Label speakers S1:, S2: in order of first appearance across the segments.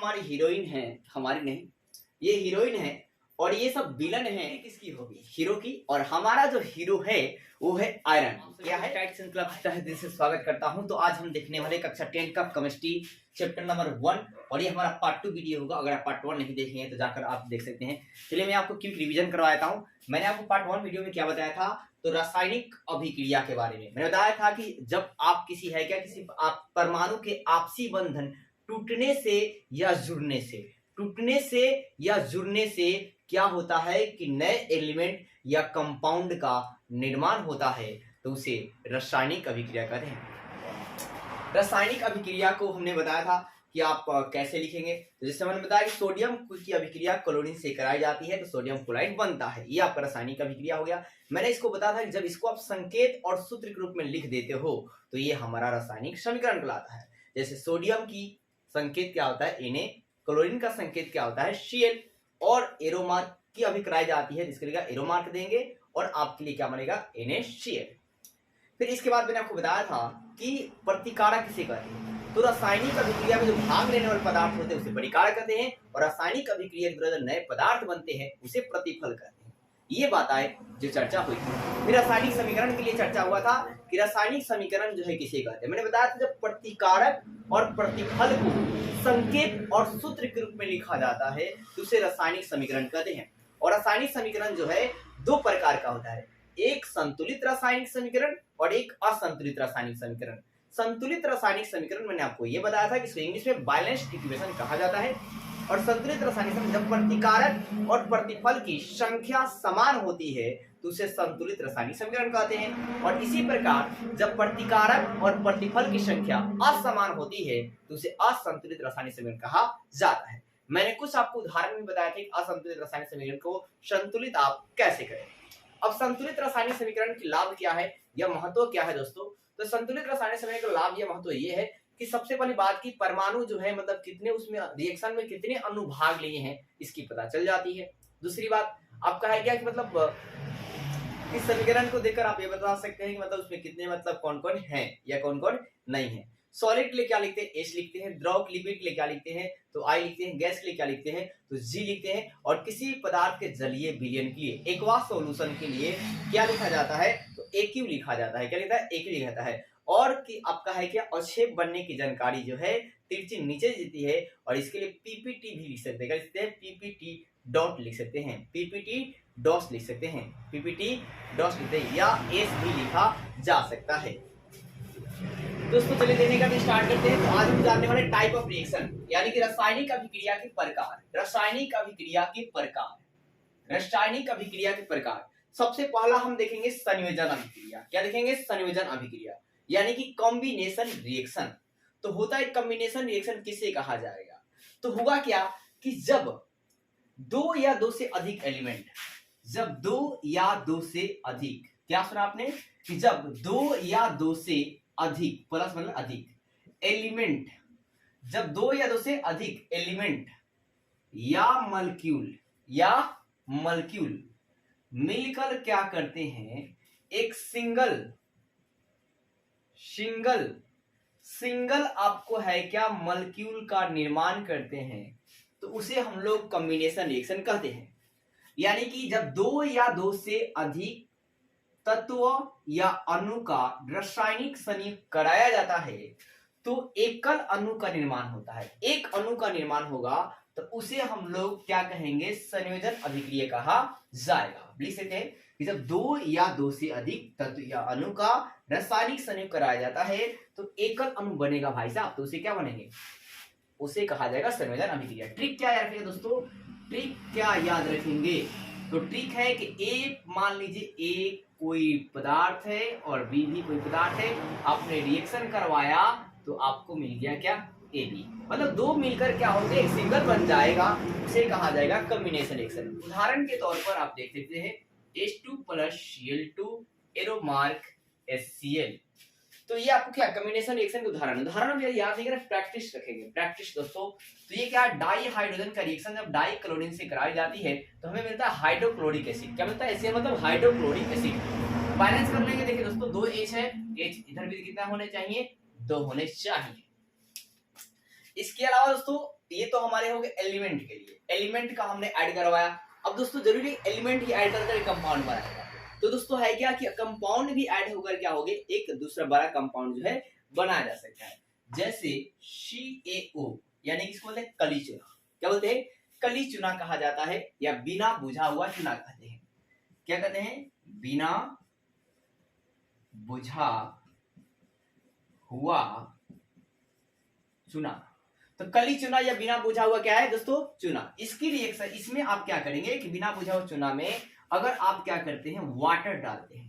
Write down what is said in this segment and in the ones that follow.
S1: हमारी हीरोइन है, हमारी नहीं, ये हीरोइन है और ये सब विलन है। किसकी होगी? हीरो की। और हमारा जो हीरो है वो है आयरन। क्या है? टाइट क्लब तहे दिल से स्वागत करता हूं। तो आज हम देखने वाले कक्षा 10 का केमिस्ट्री चैप्टर नंबर 1 और ये हमारा पार्ट 2 वीडियो होगा। अगर आप पार्ट 1 नहीं देखे हैं तो जाकर आप देख सकते हैं। चलिए मैं आपको क्विक रिवीजन करवा देता हूं। मैंने आपको पार्ट 1 वीडियो में क्या बताया था? तो रासायनिक अभिक्रिया के बारे में मैंने बताया था कि जब आप किसी परमाणु के आपसी बंधन टूटने से या जुड़ने से क्या होता है कि नए एलिमेंट या कंपाउंड का निर्माण होता है, तो उसे रासायनिक अभिक्रिया कहते हैं। रासायनिक अभिक्रिया को हमने बताया था कि आप कैसे लिखेंगे। तो जैसे मैंने बताया कि सोडियम की अभिक्रिया क्लोरीन से कराई जाती है तो सोडियम क्लोराइड बनता है, ये आपका रासायनिक अभिक्रिया हो गया। मैंने इसको बताया था कि जब इसको आप संकेत और सूत्र के रूप में लिख देते हो तो ये हमारा रासायनिक समीकरण कहलाता है। जैसे सोडियम की संकेत क्या होता है? Na, क्लोरीन का संकेत क्या होता है? Cl, और एरो मार्क की अभी कराई जाती है जिसके लिए एरो मार्क देंगे और आपके लिए क्या बनेगा? NaCl। फिर इसके बाद मैंने आपको बताया था कि प्रतिकारक किसे कहते हैं। तो रासायनिक अभिक्रिया में जो भाग लेने वाले पदार्थ होते हैं उसे परिकारक कहते हैं और रासायनिक अभिक्रिया के द्वारा जो नए पदार्थ बनते हैं उसे प्रतिफल कहते हैं। ये बात आए जो चर्चा हुई थी। फिर रासायनिक समीकरण के लिए चर्चा हुआ था कि रासायनिक समीकरण जो है किसे कहते हैं। मैंने बताया था जब प्रतिकारक और प्रतिफल को संकेत और सूत्र के रूप में लिखा जाता है तो उसे रासायनिक समीकरण कहते हैं। और रासायनिक समीकरण जो है दो प्रकार का होता है, एक संतुलित रासायनिक समीकरण और एक असंतुलित रासायनिक समीकरण। संतुलित रासायनिक समीकरण मैंने आपको ये बताया था कि इसे इंग्लिश में बैलेंस्ड इक्वेशन कहा जाता है। और संतुलित रासायनिक समीकरण जब प्रतिकारक और प्रतिफल की संख्या समान होती है तो उसे संतुलित रासायनिक समीकरण कहते हैं। और इसी प्रकार जब प्रतिकारक और प्रतिफल की संख्या असमान होती है तो उसे असंतुलित रासायनिक समीकरण कहा जाता है। मैंने कुछ आपको उदाहरण में बताया था कि असंतुलित रासायनिक समीकरण को संतुलित आप कैसे करें। अब संतुलित रासायनिक समीकरण की लाभ क्या है या महत्व क्या है दोस्तों? तो संतुलित रासायनिक समीकरण का लाभ या महत्व ये है कि सबसे पहली बात की परमाणु जो है मतलब कितने उसमें रिएक्शन में कितने अणु भाग लिए हैं इसकी पता चल जाती है। दूसरी बात आपका है क्या कि मतलब इस समीकरण को देखकर आप ये बता सकते हैं कि मतलब उसमें कितने मतलब कौन कौन है या कौन कौन नहीं है। सॉलिड के लिए क्या लिखते हैं? H लिखते हैं। द्रव लिक्विड के लिए क्या लिखते हैं? तो I लिखते हैं। गैस के लिए क्या लिखते हैं? तो G लिखते हैं। और किसी पदार्थ के जलीय विलयन के लिए एक्वा सॉल्यूशन के लिए क्या लिखा जाता है? तो AQ लिखा जाता है। क्या लिखता है? AQ लिखा जाता है। और कि आपका है क्या अवक्षेप बनने की जानकारी जो है तिरछी नीचे देती है और इसके लिए PPT भी लिख सकते हैं। क्या लिखते हैं? PPT डॉट लिख सकते हैं, PPT डॉट लिख सकते हैं, PPT डॉट लिखते हैं या S भी लिखा जा सकता है। दोस्तों चलिए देखने का स्टार्ट करते हैं। तो आज हम जानने वाले टाइप ऑफ रिएक्शन यानी कि रासायनिक अभिक्रिया के प्रकार। रासायनिक अभिक्रिया के प्रकार, रासायनिक अभिक्रिया के प्रकार। सबसे पहला हम देखेंगे संयोजन अभिक्रिया। क्या देखेंगे? संयोजन अभिक्रिया यानी कि कॉम्बिनेशन रिएक्शन। तो होता है कॉम्बिनेशन रिएक्शन किसे कहा जाएगा? तो हुआ क्या कि जब दो या दो से अधिक एलिमेंट, जब दो या दो से अधिक, क्या सुना आपने कि जब दो या दो से अधिक, प्लस मतलब अधिक एलिमेंट, जब दो या दो से अधिक एलिमेंट या मॉलिक्यूल मिलकर क्या करते हैं? एक सिंगल आपको है क्या मॉलिक्यूल का निर्माण करते हैं तो उसे हम लोग कॉम्बिनेशन रिएक्शन कहते हैं। यानी कि जब दो या दो से अधिक तत्व या अणु का रासायनिक संयुक्त कराया जाता है तो एकल अणु का निर्माण होता है। एक अणु का निर्माण होगा तो उसे हम लोग क्या कहेंगे? संयोजन अभिक्रिया कहा जाएगा। लिख सकते हैं कि जब दो या दो से अधिक तत्व या अणु का रासायनिक संयुक्त कराया जाता है तो एकल अणु बनेगा भाई साहब, तो उसे क्या बनेंगे? उसे कहा जाएगा संयोजन अभिक्रिया। ट्रिक क्या याद रखेंगे दोस्तों? ट्रिक क्या याद रखेंगे? तो ट्रिक है कि ए मान लीजिए ए कोई पदार्थ है और बी भी कोई पदार्थ है, आपने रिएक्शन करवाया तो आपको मिल गया क्या? AB। मतलब दो मिलकर क्या होगा? एक सिंगल बन जाएगा, उसे कहा जाएगा कॉम्बिनेशन रिएक्शन। उदाहरण के तौर पर आप देख सकते हैं H2 + Cl2 arrow mark HCl। तो ये आपको क्या कॉम्बिनेशन रिएक्शन के उदाहरण में याद नहीं करें, प्रैक्टिस रखेंगे। प्रैक्टिस दोस्तों, तो ये क्या डाई हाइड्रोजन का रिएक्शन जब डाई क्लोरीन से कराई जाती है तो हमें मिलता है हाइड्रोक्लोरिक एसिड। क्या मिलता है? HCl मतलब हाइड्रोक्लोरिक एसिड। बैलेंस कर लेंगे। देखिए दोस्तों 2 H है, H इधर भी कितना होने चाहिए? 2 होने चाहिए। इसके अलावा दोस्तों ये तो हमारे हो गए एलिमेंट के लिए, एलिमेंट का हमने ऐड करवाया। अब दोस्तों जरूरी एलिमेंट ही ऐड कर कंपाउंड बनाएगा, तो दोस्तों है क्या कि कंपाउंड भी ऐड होकर क्या होगे, एक दूसरा बड़ा कंपाउंड जो है बनाया जा सकता है। जैसे CaO यानी कि इसको बोलते हैं कली चूना। क्या बोलते हैं? कली चूना कहा जाता है, या बिना बुझा हुआ चूना कहते हैं। क्या कहते हैं? बिना बुझा हुआ चूना। तो कली चूना या बिना बुझा हुआ क्या है दोस्तों? चूना। इसकी रिएक्शन, इसमें आप क्या करेंगे कि बिना बुझा हुआ चूना में अगर आप क्या करते हैं, वाटर डालते हैं,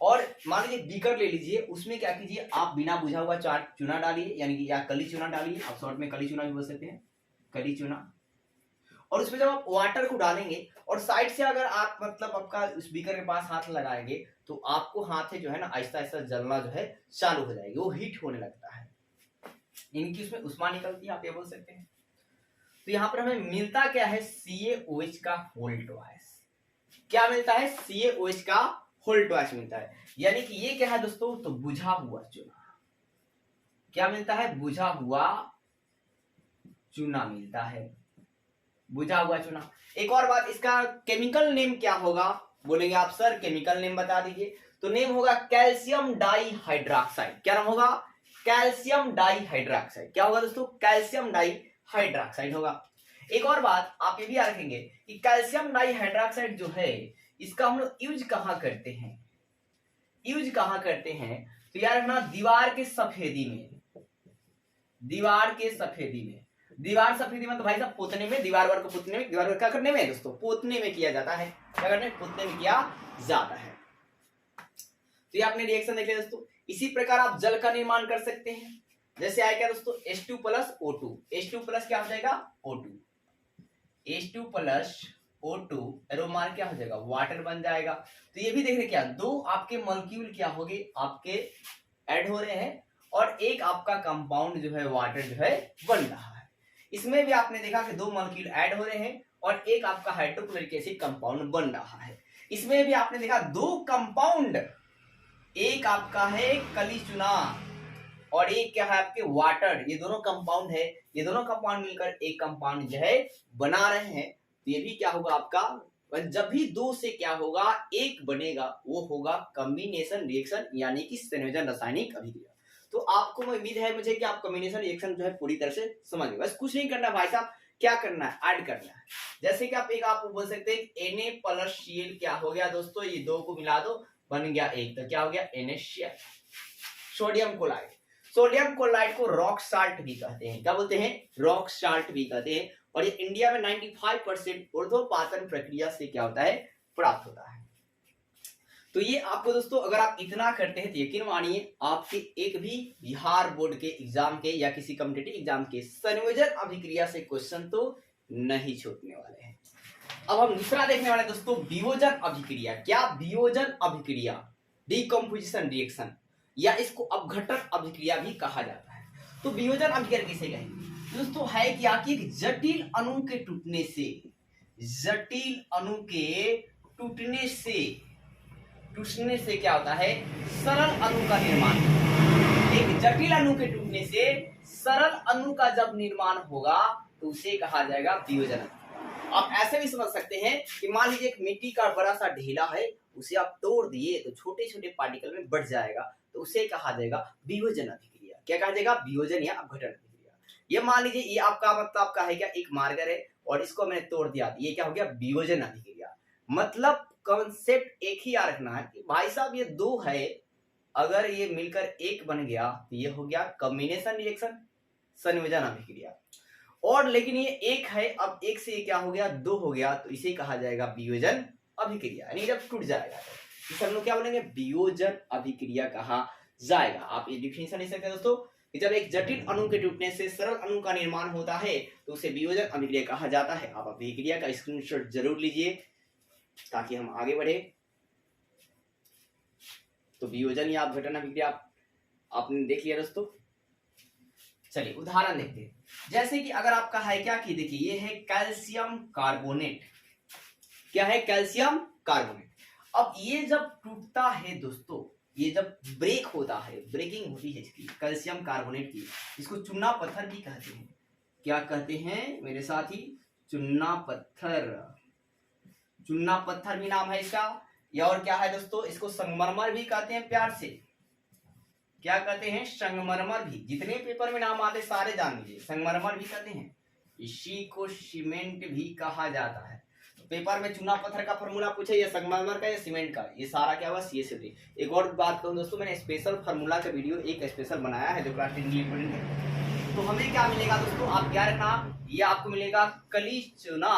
S1: और मान लीजिए बीकर ले लीजिए, उसमें क्या कीजिए, आप बिना बुझा हुआ चूना डालिए, यानी कि या कली चूना डालिए, आप शॉर्ट में कली चूना भी बोल सकते हैं, कली चूना। और उसमें जब आप वाटर को डालेंगे और साइड से अगर आप मतलब आपका उस बीकर के पास हाथ लगाएंगे, तो आपको हाथ जो है ना आहिस्ता आहिस्ता जलना जो है चालू हो जाएगी, वो हीट होने लगता है, इनकी उसमें उष्मा निकलती है, आप ये बोल सकते हैं। तो यहाँ पर हमें मिलता क्या है? CaOH का होल ट्वाइस। क्या मिलता है? CaOH का होल ट्वाइस मिलता है, यानी कि ये क्या है दोस्तों? तो बुझा हुआ चूना। क्या मिलता है? बुझा हुआ चूना मिलता है, बुझा हुआ चूना। एक और बात, इसका केमिकल नेम क्या होगा? बोलेंगे आप सर केमिकल नेम बता दीजिए, तो नेम होगा कैल्शियम डाइहाइड्रोक्साइड। क्या नाम होगा? कैल्शियम डाइहाइड्रोक्साइड। क्या होगा दोस्तों? कैल्शियम डाइहाइड्रोक्साइड होगा। एक और बात आप ये भी याद रखेंगे कि कैल्शियम डाइहाइड्रोक्साइड जो है, इसका हम लोग यूज कहां करते हैं? यूज कहां करते हैं? तो याद रखना, दीवार के सफेदी में, दीवार के सफेदी में। दीवार सफेदी में तो भाई साहब पोतने में, दीवार वर्क को पोतने में, दीवार वर्क क्या करने में दोस्तों? पोतने में किया जाता है। क्या करने में? पोतने में किया जाता है। तो ये आपने रिएक्शन देख लिया दोस्तों। इसी प्रकार आप जल का निर्माण कर सकते हैं। जैसे आया क्या दोस्तों? H2 plus O2। H2 plus क्या हो जाएगा? O2। H2 plus O2 Aeromar क्या हो जाएगा? वाटर बन जाएगा। तो ये भी देख रहे क्या, दो आपके मॉलिक्यूल क्या हो गए, आपके ऐड हो रहे हैं, और एक आपका कंपाउंड जो है वाटर जो है बन रहा है। इसमें भी आपने देखा कि दो मॉलिक्यूल ऐड हो रहे हैं और एक आपका हाइड्रोक्लोरिक एसिड कंपाउंड बन रहा है। इसमें भी आपने देखा दो कंपाउंड, एक आपका है कली चूना और एक क्या है आपके वाटर, ये दोनों कंपाउंड है, ये दोनों कंपाउंड मिलकर एक कंपाउंड जो है बना रहे हैं। तो ये भी क्या होगा आपका, जब भी दो से क्या होगा एक बनेगा, वो होगा कॉम्बिनेशन रिएक्शन, यानी कि संयोजन रासायनिक अभिक्रिया। तो आपको उम्मीद है मुझे कि आप कॉम्बिनेशन रिएक्शन जो है पूरी तरह से समझ गए। बस कुछ नहीं करना भाई साहब, क्या करना है? ऐड करना है। जैसे कि आप बोल सकते हैं Na प्लस Cl क्या हो गया दोस्तों, ये दो को मिला दो बन गया एक, तो क्या हो गया? NaCl। Sodium chloride, sodium chloride को रॉक साल्ट भी कहते हैं। क्या बोलते हैं? रॉक साल्ट भी कहते हैं। और ये इंडिया में 95% ऊर्ध्वपातन प्रक्रिया से क्या होता है? प्राप्त होता है। तो ये आपको दोस्तों अगर आप इतना करते हैं तो यकीन मानिए आपके एक भी बिहार बोर्ड के एग्जाम के या किसी कॉम्पिटिटिव एग्जाम के संयोजन अभिक्रिया से क्वेश्चन तो नहीं छूटने वाले हैं। अब हम दूसरा देखने वाले दोस्तों, वियोजन अभिक्रिया। क्या? वियोजन अभिक्रिया, डिकम्पोजिशन रिएक्शन, या इसको अपघटन अभिक्रिया भी कहा जाता है। तो वियोजन अभिक्रिया किसे कहेंगे दोस्तों? है क्या कि एक जटिल अणु के टूटने से, जटिल अणु के टूटने से क्या होता है? सरल अणु का निर्माण। एक जटिल अणु के टूटने से सरल अणु का जब निर्माण होगा तो उसे कहा जाएगा वियोजन। आप ऐसे भी समझ सकते हैं कि मान लीजिए एक मिट्टी का बड़ा सा ढेला है, उसे आप तोड़ दिए तो छोटे छोटे पार्टिकल में बढ़ जाएगा, तो उसे कहा जाएगा वियोजन अभिक्रिया। क्या कहा जाएगा? वियोजन या अपघटन अभिक्रिया। ये मान लीजिए ये आपका मतलब आपका है क्या, एक मार्कर है और इसको मैंने तोड़ दिया, ये क्या हो गया? वियोजन अभिक्रिया। मतलब कॉन्सेप्ट एक ही याद रखना है कि भाई साहब ये दो है, अगर ये मिलकर एक बन गया तो ये हो गया कॉम्बिनेशन रिएक्शन, संयोजन अभिक्रिया। और लेकिन ये एक है, अब एक से ये क्या हो गया? दो हो गया, तो इसे कहा जाएगा वियोजन अभिक्रिया। यानी जब टूट जाएगा तो हम लोग क्या बोलेंगे? वियोजन अभिक्रिया कहा जाएगा। आप ये डिफिनेशन ले सकते हैं दोस्तों कि जब एक जटिल अणु के टूटने से सरल अणु का निर्माण होता है तो उसे वियोजन अभिक्रिया कहा जाता है। आप अभिक्रिया का स्क्रीनशॉट जरूर लीजिए ताकि हम आगे बढ़े। तो वियोजन या अपघटन अभिक्रिया आपने देख लिया दोस्तों। चलिए उदाहरण देखते हैं। जैसे कि अगर आपका है क्या कि देखिए ये है कैल्शियम कार्बोनेट। क्या है? Calcium carbonate. अब ये जब टूटता है दोस्तों, ये जब ब्रेक होता है, ब्रेकिंग होती है इसकी कैल्शियम कार्बोनेट की, इसको चूना पत्थर भी कहते हैं। क्या कहते हैं मेरे साथी? चुन्ना पत्थर। चुन्ना पत्थर भी नाम है इसका। या और क्या है दोस्तों? इसको संगमरमर भी कहते हैं प्यार से। क्या कहते हैं? संगमरमर भी। जितने पेपर में नाम आते सारे जान लीजिए, संगमरमर भी कहते हैं। इसी को सीमेंट भी कहा जाता है। तो पेपर में चूना पत्थर का फॉर्मूला पूछे या संगमरमर का या सीमेंट का, ये सारा क्या हुआ? सी से। एक और बात कहूँ दोस्तों, मैंने स्पेशल फार्मूला का वीडियो एक स्पेशल बनाया है जो क्लास 10 के लिए इम्पोर्टेंट है। तो हमें क्या मिलेगा दोस्तों? आप क्या रखना, ये आपको मिलेगा कली चूना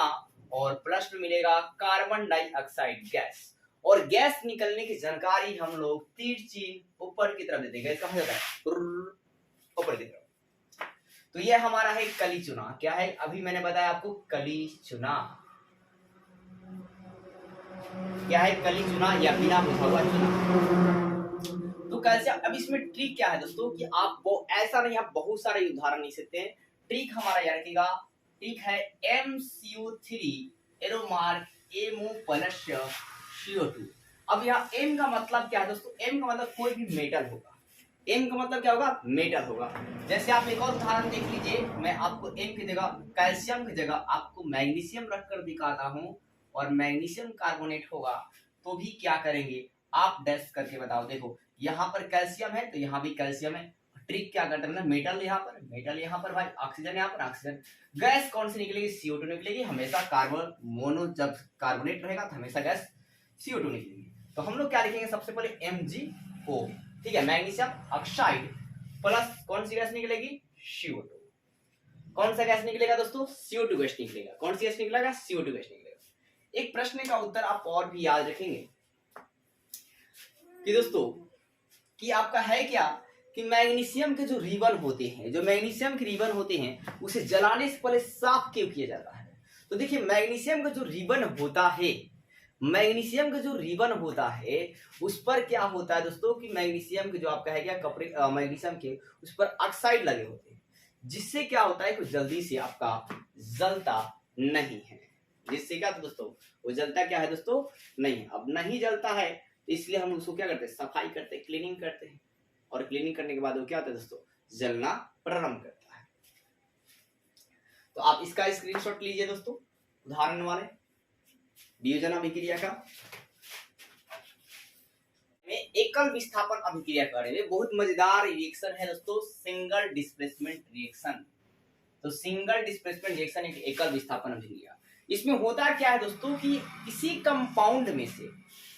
S1: और प्लस में मिलेगा कार्बन डाइऑक्साइड गैस। और गैस निकलने की जानकारी हम लोग तीर चिन्ह ऊपर की तरफ देते हैं। गैस कहाँ जाता है? ऊपर की तरफ। तो ये हमारा है कली चुना। क्या है? अभी मैंने बताया आपको कली चुना। क्या है? कली चुना या बिना बुझा हुआ चुना। तो कैसे? अब इसमें ट्रिक क्या है दोस्तों कि आप वो ऐसा नहीं, आप बहुत सारे उदाहरण नहीं सकते हैं। ट्रिक हमारा याद रखिएगा, ट्रिक है MCO3 arrow mark MO plus CO2। अब यहाँ M का मतलब क्या है दोस्तों? M का मतलब कोई भी मेटल होगा। M का मतलब क्या होगा? मेटल होगा। जैसे आप एक और उदाहरण देख लीजिए, मैं आपको M की जगह, कैल्शियम की जगह आपको मैग्नीशियम रखकर दिखाता हूँ और मैग्नीशियम कार्बोनेट होगा, तो भी क्या करेंगे आप? डैश करके बताओ। देखो यहाँ पर कैल्शियम है तो यहाँ भी कैल्शियम है। ट्रिक क्या करते हैं? मेटल यहाँ पर, मेटल यहाँ पर भाई, ऑक्सीजन यहाँ पर, ऑक्सीजन। गैस कौन सी निकलेगी? CO2 निकलेगी। हमेशा कार्बन मोनो जब कार्बोनेट रहेगा तो हमेशा गैस CO2 निकलेगी। तो हम लोग क्या लिखेंगे? सबसे पहले MgO, ठीक है, मैग्नीशियम ऑक्साइड प्लस कौन सी गैस निकलेगी? CO2। कौन सा गैस निकलेगा दोस्तों? CO2 गैस निकलेगा। कौन सी गैस निकलेगा? CO2 गैस निकलेगा। एक प्रश्न का उत्तर आप और भी याद रखेंगे कि दोस्तों कि आपका है क्या कि मैग्नीशियम के जो रिबन होते हैं, जो मैग्नीशियम के रिबन होते हैं, उसे जलाने से पहले साफ क्यों किया जाता है? तो देखिए मैग्नीशियम का जो रिबन होता है, मैग्नीशियम का जो रिबन होता है उस पर क्या होता है दोस्तों कि मैग्नीशियम के जो आपका है क्या कपड़े, मैग्नीशियम के उस पर ऑक्साइड लगे होते हैं, जिससे क्या होता है कि जल्दी से आपका जलता नहीं है। जिससे क्या दोस्तों? वो जलता क्या है दोस्तों? नहीं। अब नहीं जलता है तो इसलिए हम उसको क्या करते हैं? सफाई करते हैं, क्लीनिंग करते हैं। और क्लीनिंग करने के बाद वो क्या होता है दोस्तों? जलना प्रारंभ करता है। तो आप इसका स्क्रीनशॉट लीजिए दोस्तों, उदाहरण वाले वियोजन अभिक्रिया का। में एकल विस्थापन अभिक्रिया करेंगे। बहुत मजेदार रिएक्शन है दोस्तों, सिंगल डिस्प्लेसमेंट रिएक्शन। तो सिंगल डिस्प्लेसमेंट रिएक्शन एक एकल विस्थापन अभिक्रिया। इसमें होता क्या है दोस्तों कि किसी कंपाउंड में से,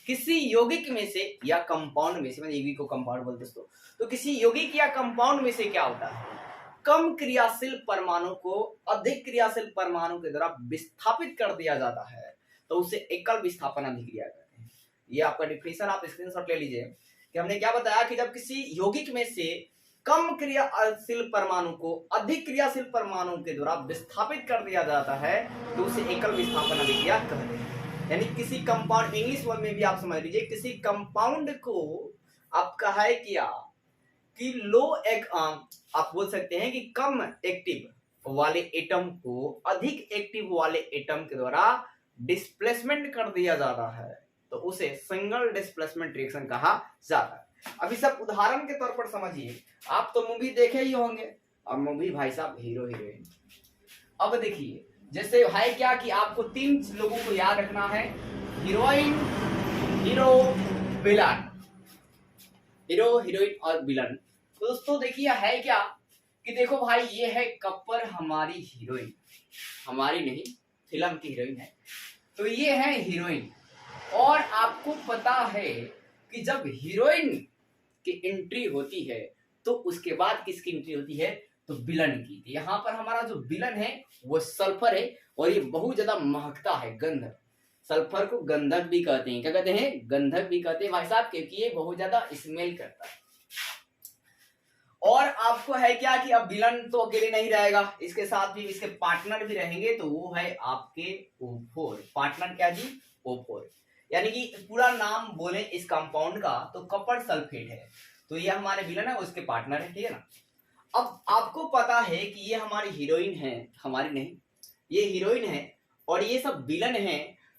S1: किसी यौगिक में से या कंपाउंड में से, मैं यौगिक को कंपाउंड बोलते दोस्तों, तो किसी यौगिक या कंपाउंड में से क्या होता है? कम क्रियाशील परमाणु को अधिक क्रियाशील परमाणु के द्वारा विस्थापित कर दिया जाता है, तो उसे एकल विस्थापन अभिक्रिया कहते हैं। ये आपका डिफिनेशन आप स्क्रीनशॉट ले लीजिए कि हमने क्या बताया कि जब किसी यौगिक में से कम क्रियाशील परमाणु को अधिक क्रियाशील परमाणु के द्वारा विस्थापित कर दिया जाता है तो उसे एकल विस्थापन अभिक्रिया कहते हैं। यानी किसी कंपाउंड, इंग्लिश वर्ड में भी आप समझ लीजिए, किसी कंपाउंड को आपका है क्या कि आप बोल सकते हैं कि कम एक्टिव वाले एटम को अधिक एक्टिव वाले एटम के द्वारा डिस्प्लेसमेंट कर दिया जाता है, तो उसे सिंगल डिस्प्लेसमेंट रिएक्शन कहा जाता है। अभी सब उदाहरण के तौर पर समझिए। आप तो मूवी देखे ही होंगे, और मूवी भाई साहब हीरो हीरोइन। अब देखिए जैसे है क्या कि आपको 3 लोगों को याद रखना है, heroine, hero, villain. Hero, heroine और विलन। तो दोस्तों देखिए है क्या कि देखो भाई ये है कपर हमारी हीरोइन, हमारी नहीं फिल्म की हीरोइन है, तो ये है हीरोइन। और आपको पता है कि जब हीरोइन की एंट्री होती है तो उसके बाद किसकी एंट्री होती है? तो विलन की। यहाँ पर हमारा जो विलन है वो सल्फर है और ये बहुत ज्यादा महकता है, गंधक। सल्फर को गंधक भी कहते हैं। क्या कहते हैं? गंधक भी कहते हैं भाई साहब, क्योंकि ये बहुत ज्यादा स्मेल करता है। और आपको है क्या कि अब विलन तो अकेले नहीं रहेगा, इसके साथ भी इसके पार्टनर भी रहेंगे, तो वो है आपके O4। पार्टनर क्या जी? O4। यानी कि पूरा नाम बोले इस कंपाउंड का तो कपर सल्फेट है, तो ये हमारे विलन है, उसके पार्टनर है, ठीक है ना। अब आपको पता है कि ये हमारी हीरोइन है, हमारी नहीं, ये हीरोइन है और ये सब विलन है,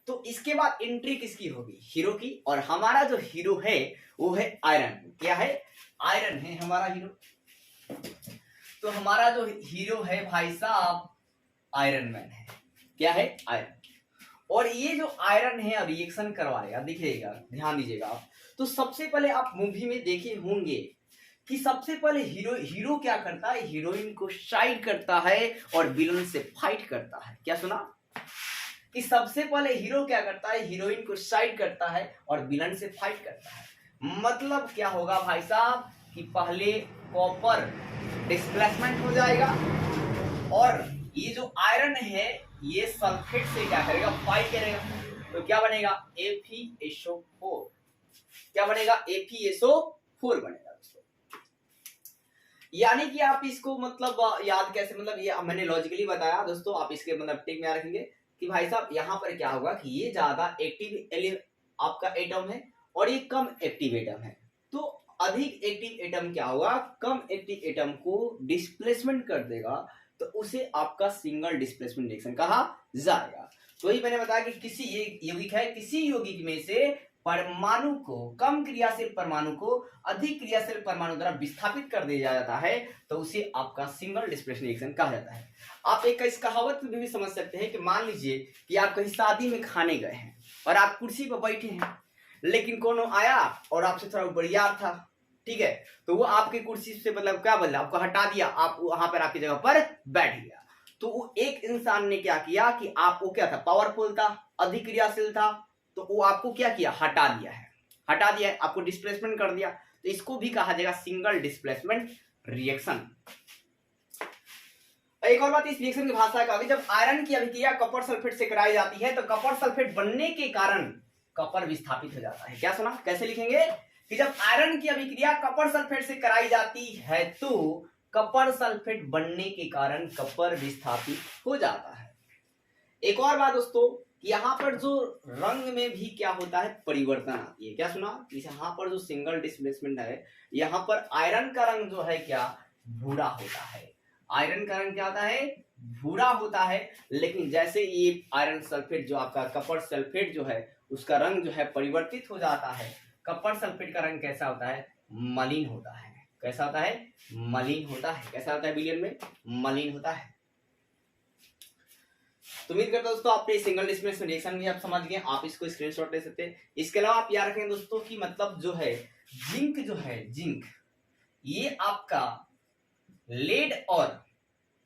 S1: तो इसके बाद एंट्री किसकी होगी? हीरो की। और हमारा जो हीरो है वो है आयरन। क्या है? आयरन है हमारा हीरो। तो हमारा जो हीरो है भाई साहब आयरन मैन है। क्या है? आयरन। और ये जो आयरन है रिएक्शन करवाएगा, दिखेगा, ध्यान दीजिएगा आप। तो सबसे पहले आप मूवी में देखे होंगे कि सबसे पहले हीरो क्या करता है, हीरोइन को साइड करता है और विलन से फाइट करता है। क्या सुना? कि सबसे पहले हीरो क्या करता है, हीरोइन को साइड करता है और विलन से फाइट करता है। मतलब क्या होगा भाई साहब कि पहले कॉपर डिस्प्लेसमेंट हो जाएगा और ये जो आयरन है ये सल्फेट से क्या करेगा, फाइट करेगा। तो क्या बनेगा? FeSO4। क्या बनेगा? FeSO4 बनेगा दोस्तों। यानी कि आप इसको मतलब याद कैसे, मतलब ये मैंने लॉजिकली बताया दोस्तों, आप इसके मतलब टिक में याद रखेंगे कि भाई साहब यहाँ पर क्या होगा कि ये ज्यादा एक्टिव आपका एटम है और ये कम एक्टिव एटम है। तो अधिक एक्टिव एटम क्या होगा, कम एक्टिव एटम को डिस्प्लेसमेंट कर देगा, तो उसे आपका सिंगल डिस्प्लेसमेंट रिएक्शन कहा जाएगा। तो वही मैंने बताया कि किसी यौगिक है, किसी यौगिक में से परमाणु को, कम क्रियाशील परमाणु को अधिक क्रियाशील परमाणु द्वारा विस्थापित कर दिया जाता है, तो उसे आपका सिंगल डिस्प्लेसमेंट रिएक्शन कहा जाता है। आप एक इस कहावत में भी समझ सकते हैं कि मान लीजिए कि आप कहीं शादी में खाने गए हैं और आप कुर्सी पर बैठे हैं, लेकिन कोनो आया और आपसे थोड़ा बड़ियार था, ठीक है, तो वो आपकी कुर्सी से मतलब क्या बोला, आपको हटा दिया, आप वहां पर आपकी जगह पर बैठ गया। तो वो एक इंसान ने क्या किया कि आप वो क्या था, पावरफुल था, अधिक क्रियाशील था, तो वो आपको क्या किया, हटा दिया है, हटा दिया है, आपको डिस्प्लेसमेंट कर दिया। तो इसको भी कहा जाएगा सिंगल डिस्प्लेसमेंट रिएक्शन। एक और बात इस रिएक्शन की भाषा का, जब आयरन की अभिक्रिया कॉपर सल्फेट से कराई जाती है तो कॉपर सल्फेट बनने के कारण कॉपर विस्थापित हो जाता है। क्या सुना? कैसे लिखेंगे कि जब आयरन की अभिक्रिया कॉपर सल्फेट से कराई जाती है तो कॉपर सल्फेट बनने के कारण कॉपर विस्थापित हो जाता है। एक और बात दोस्तों, यहाँ पर जो रंग में भी क्या होता है, परिवर्तन आती है। क्या सुना? यहाँ पर जो सिंगल डिस्प्लेसमेंट है, यहाँ पर आयरन का रंग जो है क्या, भूरा होता है। आयरन का रंग क्या होता है, भूरा होता है। लेकिन जैसे ये आयरन सल्फेट जो आपका कॉपर सल्फेट जो है उसका रंग जो है परिवर्तित हो जाता है। कॉपर सल्फेट का रंग कैसा होता है, मलिन होता है। कैसा होता है, मलिन होता है। कैसा होता है विलियन में, मलिन होता है। तो उम्मीद करता हूं दोस्तों आपने सिंगल डिस्प्लेसमेंट रिएक्शन भी आप समझ गए, आप इसको स्क्रीनशॉट ले सकते हैं। इसके अलावा आप याद रखें दोस्तों कि मतलब जो है जिंक जो है, जिंक ये आपका लेड और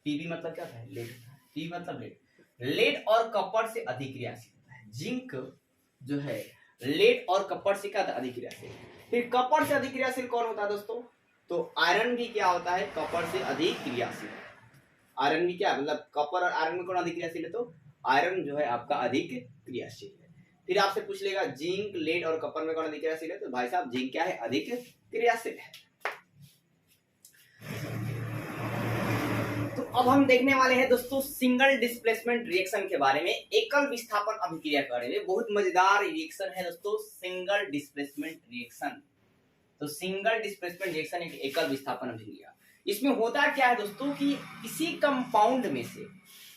S1: पीबी मतलब क्या है, लेड, पी मतलब लेड, लेड और कॉपर से अधिक क्रियाशील होता है। जिंक जो है लेड और कॉपर से क्या अधिक क्रियाशील। फिर कॉपर से अधिक क्रियाशील कौन होता है दोस्तों, तो आयरन भी क्या होता है, कॉपर से अधिक क्रियाशील। आयरन भी क्या, मतलब कॉपर और आयरन में कौन अधिक क्रियाशील है, तो आयरन जो है आपका अधिक क्रियाशील है। फिर आपसे पूछ लेगा जिंक, लेड और कॉपर में कौन अधिक क्रियाशील है, तो भाई साहब जिंक क्या है, अधिक क्रियाशील है। तो अब हम देखने वाले हैं दोस्तों सिंगल डिस्प्लेसमेंट रिएक्शन के बारे में, एकल विस्थापन अभिक्रिया के बारे में। बहुत मजेदार रिएक्शन है दोस्तों सिंगल डिस्प्लेसमेंट रिएक्शन। तो सिंगल डिस्प्लेसमेंट रिएक्शन एक एकल विस्थापन अभिक्रिया। इसमें होता क्या है दोस्तों कि किसी कंपाउंड में से,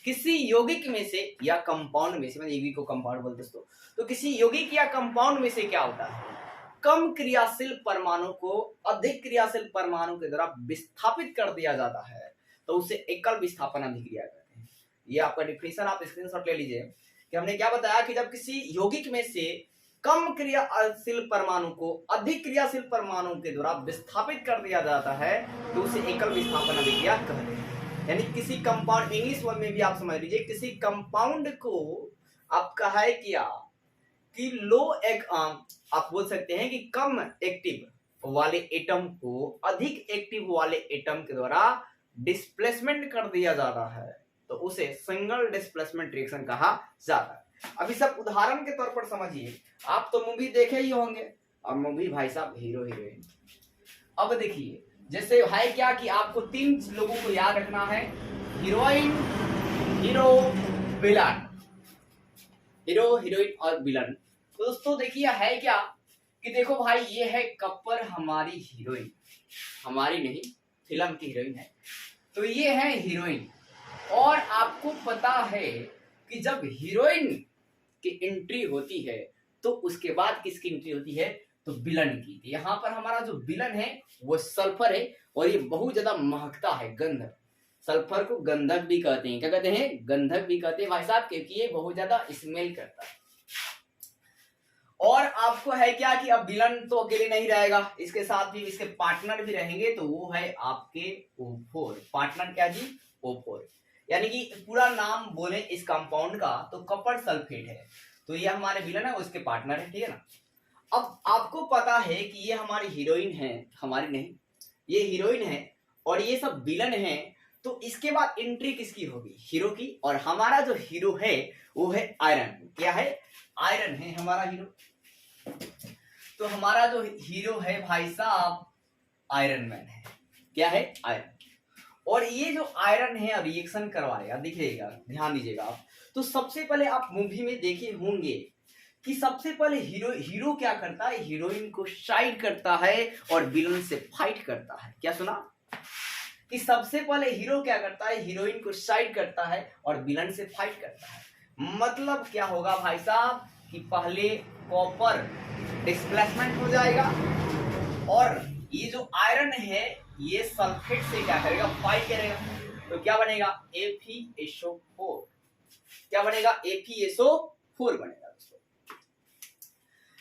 S1: किसी यौगिक में से या कंपाउंड में से, मैं यौगिक को कंपाउंड बोलते दोस्तों, तो किसी यौगिक या कंपाउंड में से क्या होता है, कम क्रियाशील परमाणु को अधिक क्रियाशील परमाणु के द्वारा विस्थापित कर दिया जाता है, तो उसे एकल विस्थापन अभिक्रिया कहते हैं। ये आपका डिफिनेशन आप स्क्रीनशॉट ले लीजिए कि हमने क्या बताया कि जब किसी यौगिक में से कम क्रियाशील परमाणु को अधिक क्रियाशील परमाणु के द्वारा विस्थापित कर दिया जाता है तो उसे एकल विस्थापन अभिक्रिया कहते हैं। यानी किसी कंपाउंड, इंग्लिश वर्ड में भी आप समझ लीजिए, किसी कंपाउंड को आप कहा है किया कि आप बोल सकते हैं कि कम एक्टिव वाले एटम को अधिक एक्टिव वाले एटम के द्वारा डिस्प्लेसमेंट कर दिया जाता है, तो उसे सिंगल डिस्प्लेसमेंट रिएक्शन कहा जाता है। अभी सब उदाहरण के तौर पर समझिए, आप तो मूवी देखे ही होंगे, अब मूवी भाई साहब हीरो हीरोइन। अब देखिए जैसे है क्या कि आपको 3 लोगों को याद रखना है, heroine, hero, villain, hero, heroine और विलन। तो दोस्तों देखिए है क्या कि देखो भाई ये है कॉपर, हमारी हीरोइन, हमारी नहीं फिल्म की हीरोइन है, तो ये है हीरोइन। और आपको पता है कि जब हीरोइन की एंट्री होती है तो उसके बाद किसकी एंट्री होती है, तो विलन की। तो यहाँ पर हमारा जो विलन है वो सल्फर है और ये बहुत ज्यादा महकता है, गंधक। सल्फर को गंधक भी कहते हैं, क्या कहते हैं, गंधक भी कहते हैं भाई साहब, क्योंकि ये बहुत ज्यादा स्मेल करता है। और आपको है क्या कि अब विलन तो अकेले नहीं रहेगा, इसके साथ भी इसके पार्टनर भी रहेंगे, तो वो है आपके O4। पार्टनर क्या जी, O4। यानी कि पूरा नाम बोले इस कंपाउंड का तो कॉपर सल्फेट है, तो ये हमारे विलन है, उसके पार्टनर है, ठीक है ना। अब आपको पता है कि ये हमारी हीरोइन है, हमारी नहीं, ये हीरोइन है और ये सब विलन है, तो इसके बाद एंट्री किसकी होगी, हीरो की। और हमारा जो हीरो है वो है आयरन। क्या है, आयरन है हमारा हीरो। तो हमारा जो हीरो है भाई साहब आयरन मैन है। क्या है, आयरन। और ये जो आयरन है रिएक्शन करवाएगा, दिखेगा, ध्यान दीजिएगा आप। तो सबसे पहले आप मूवी में देखे होंगे कि सबसे पहले हीरो क्या करता है, हीरोइन को साइड करता है और विलन से फाइट करता है। क्या सुना कि सबसे पहले हीरो क्या करता है, हीरोइन को साइड करता है और विलन से फाइट करता है। मतलब क्या होगा भाई साहब कि पहले कॉपर डिस्प्लेसमेंट हो जाएगा और ये जो आयरन है ये सल्फेट से क्या करेगा, फाइट करेगा। तो क्या बनेगा, FeSO4। क्या बनेगा, FeSO4 बनेगा दोस्तों।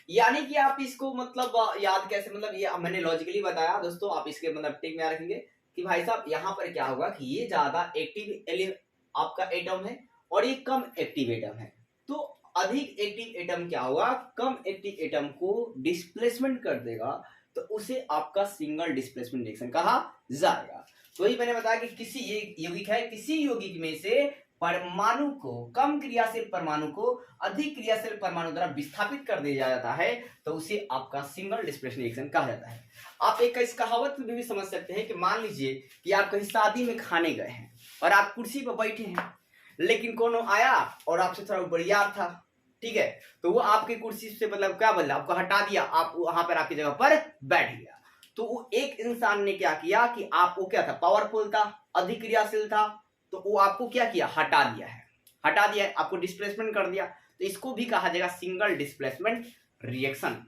S1: यानी कि आप इसको मतलब याद कैसे, मतलब ये मैंने लॉजिकली बताया दोस्तों, आप इसके मतलब टिक में याद रखेंगे कि भाई साहब यहाँ पर क्या होगा कि ये ज्यादा एक्टिव आपका एटम है और ये कम एक्टिव एटम है। तो अधिक एक्टिव एटम क्या होगा, कम एक्टिव एटम को डिस्प्लेसमेंट कर देगा, तो उसे आपका सिंगल डिस्प्लेसमेंट रिएक्शन कहा जाएगा। तो वही मैंने बताया कि किसी यौगिक है, किसी यौगिक में से परमाणु को, कम क्रियाशील परमाणु को अधिक क्रियाशील परमाणु द्वारा विस्थापित कर दिया जाता है, तो उसे आपका सिंगल डिस्प्लेसमेंट रिएक्शन कहा जाता है। आप एक इस कहावत में भी समझ सकते हैं कि मान लीजिए कि आप कहीं शादी में खाने गए हैं और आप कुर्सी पर बैठे हैं, लेकिन कोनो आया और आपसे थोड़ा बड़ियार था, ठीक है, तो वो आपकी कुर्सी से मतलब क्या बोला, आपको हटा दिया, आप वहां पर आपकी जगह पर बैठ गया। तो वो एक इंसान ने क्या किया कि आप वो क्या था, पावरफुल था, अधिक क्रियाशील था, तो वो आपको क्या किया, हटा दिया है, हटा दिया है, आपको डिस्प्लेसमेंट कर दिया। तो इसको भी कहा जाएगा सिंगल डिस्प्लेसमेंट रिएक्शन।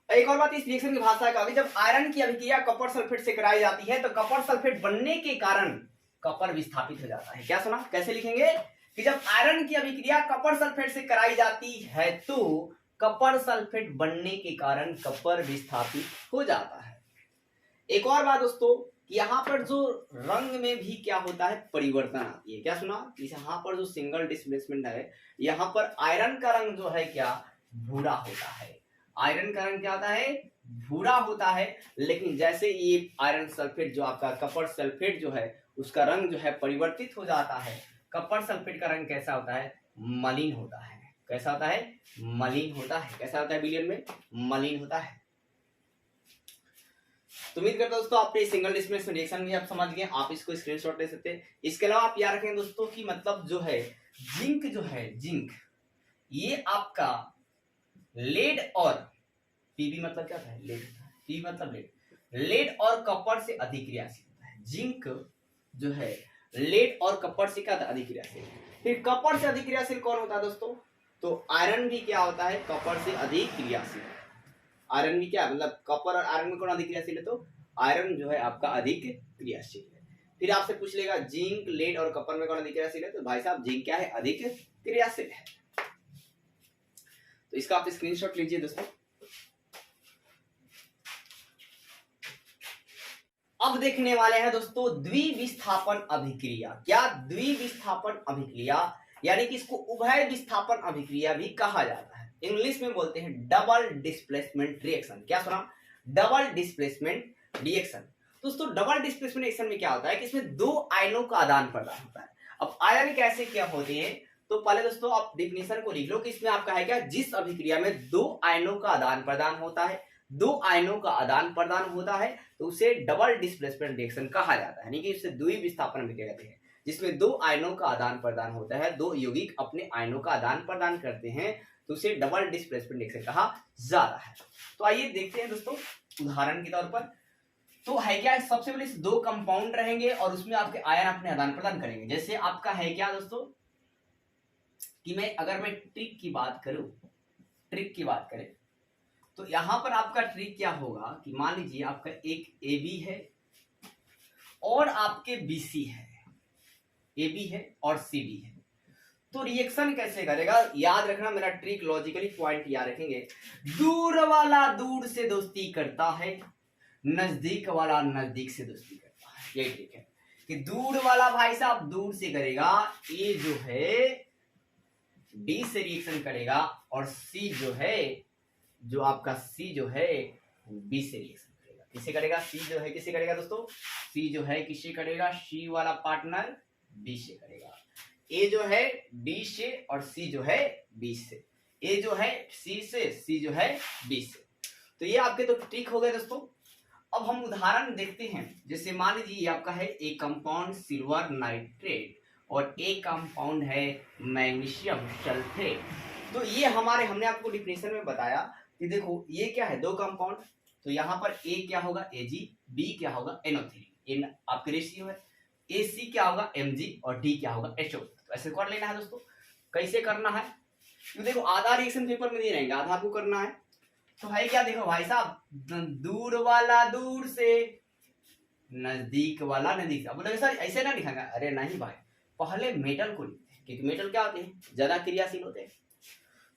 S1: एक और बात इस रिएक्शन की भाषा का, जब आयरन की अभिक्रिया कॉपर सल्फेट से कराई जाती है तो कॉपर सल्फेट बनने के कारण कॉपर विस्थापित हो जाता है। क्या सुना, कैसे लिखेंगे कि जब आयरन की अभिक्रिया कॉपर सल्फेट से कराई जाती है तो कॉपर सल्फेट बनने के कारण कॉपर विस्थापित हो जाता है। एक और बात दोस्तों, यहाँ पर जो रंग में भी क्या होता है, परिवर्तन आती है। क्या सुना, यहाँ पर जो सिंगल डिस्प्लेसमेंट है, यहाँ पर आयरन का रंग जो है क्या, भूरा होता है। आयरन का रंग क्या होता है, भूरा होता है। लेकिन जैसे ये आयरन सल्फेट जो आपका कॉपर सल्फेट जो है उसका रंग जो है परिवर्तित हो जाता है। कॉपर सल्फेट का रंग कैसा होता है, मलिन होता है। कैसा होता है, मलिन होता है। कैसा होता है, विलियन में मलिन होता है। तो उम्मीद करता हूं दोस्तों आपने सिंगल डिस्प्लेसमेंट रिएक्शन भी आप समझ गए, आप इसको स्क्रीनशॉट ले सकते हैं। इसके अलावा आप याद रखें दोस्तों कि मतलब जो है जिंक जो है, जिंक ये आपका लेड और पीबी मतलब क्या है, लेड, पी मतलब लेड, लेड और कॉपर से अधिक क्रियाशील होता है। जिंक जो है लेड और कॉपर से क्या अधिक क्रियाशील। फिर कॉपर से अधिक क्रियाशील कौन होता है दोस्तों, तो आयरन भी क्या होता है, कॉपर से अधिक क्रियाशील। आयरन भी क्या, मतलब कॉपर और आयरन में कौन अधिक क्रियाशील है, तो आयरन जो है आपका अधिक क्रियाशील है। फिर आपसे पूछ लेगा जिंक, लेड और कॉपर में कौन अधिक क्रियाशील है, तो भाई साहब जिंक क्या है, अधिक क्रियाशील है। तो इसका आप स्क्रीनशॉट लीजिए दोस्तों। अब देखने वाले हैं दोस्तों द्विविस्थापन अभिक्रिया। क्या, द्विविस्थापन अभिक्रिया, यानी कि इसको उभय विस्थापन अभिक्रिया भी कहा जाता है। इंग्लिश में बोलते हैं डबल डिस्प्लेसमेंट रिएक्शन। क्या सुना, डबल डिस्प्लेसमेंट रिएक्शन। दोस्तों डबल डिस्प्लेसमेंट रिएक्शन में क्या होता है कि इसमें दो आयनों का आदान प्रदान होता है। अब आयन कैसे क्या होते हैं, तो पहले दोस्तों आप डिफिनेशन को लिख लो कि इसमें आपका है क्या, जिस अभिक्रिया में दो आयनों का आदान प्रदान होता है, दो आयनों का आदान प्रदान होता है, तो उसे डबल डिस्प्लेसमेंट रिएक्शन कहा जाता है। यानी कि इसे द्विविस्थापन अभिक्रिया कहते हैं, जिसमें दो आयनों का आदान प्रदान होता है, दो यौगिक अपने आयनों का आदान प्रदान करते हैं, तो उसे डबल डिस्प्लेसमेंट रिएक्शन कहा जाता है। तो आइए देखते हैं दोस्तों उदाहरण के तौर पर। तो है क्या, सबसे पहले दो कंपाउंड रहेंगे और उसमें आपके आयन अपने आदान प्रदान करेंगे। जैसे आपका है क्या दोस्तों कि अगर मैं ट्रिक की बात करूं, ट्रिक की बात करें तो यहां पर आपका ट्रिक क्या होगा कि मान लीजिए आपका एक AB है और आपके BC है, AB है और CD है, तो रिएक्शन कैसे करेगा? याद रखना मेरा ट्रिक, लॉजिकली पॉइंट याद रखेंगे। दूर वाला दूर से दोस्ती करता है, नजदीक वाला नजदीक से दोस्ती करता है। यही ट्रिक है कि दूर वाला भाई साहब दूर से करेगा, ए जो है डी से रिएक्शन करेगा और सी जो है, जो आपका सी जो है बी से रिएक्शन करेगा। किसे करेगा? सी जो है किसे करेगा दोस्तों? सी जो है किसे करेगा? सी वाला पार्टनर बी से करेगा। ए जो है डी से और सी जो है बी से, ए जो है सी से, सी जो है बी से। तो ये आपके तो ट्रिक हो गए दोस्तों। अब हम उदाहरण देखते हैं। जैसे मान लीजिए ये आपका है एक कंपाउंड सिल्वर नाइट्रेट और एक कंपाउंड है मैग्नीशियम सल्फेट। तो ये हमने आपको डिफिनेशन में बताया कि देखो ये क्या है, दो कंपाउंड, तो यहाँ पर ए क्या होगा Ag, बी क्या होगा NO3, इन आपके रेशियो है, AC क्या होगा Mg और D क्या होगा HO। तो ऐसे कर लेना है दोस्तों। कैसे करना है? तो देखो आधा रिएक्शन पेपर में नहीं रहेंगे, आधा आपको करना है। तो है क्या, देखो भाई साहब, दूर वाला दूर से, नजदीक वाला नजदीक से। अब बोलोगे सर ऐसे ना लिखाएंगे, अरे नहीं भाई, पहले मेटल को लिखते हैं क्योंकि मेटल क्या होते हैं, ज्यादा क्रियाशील होते हैं।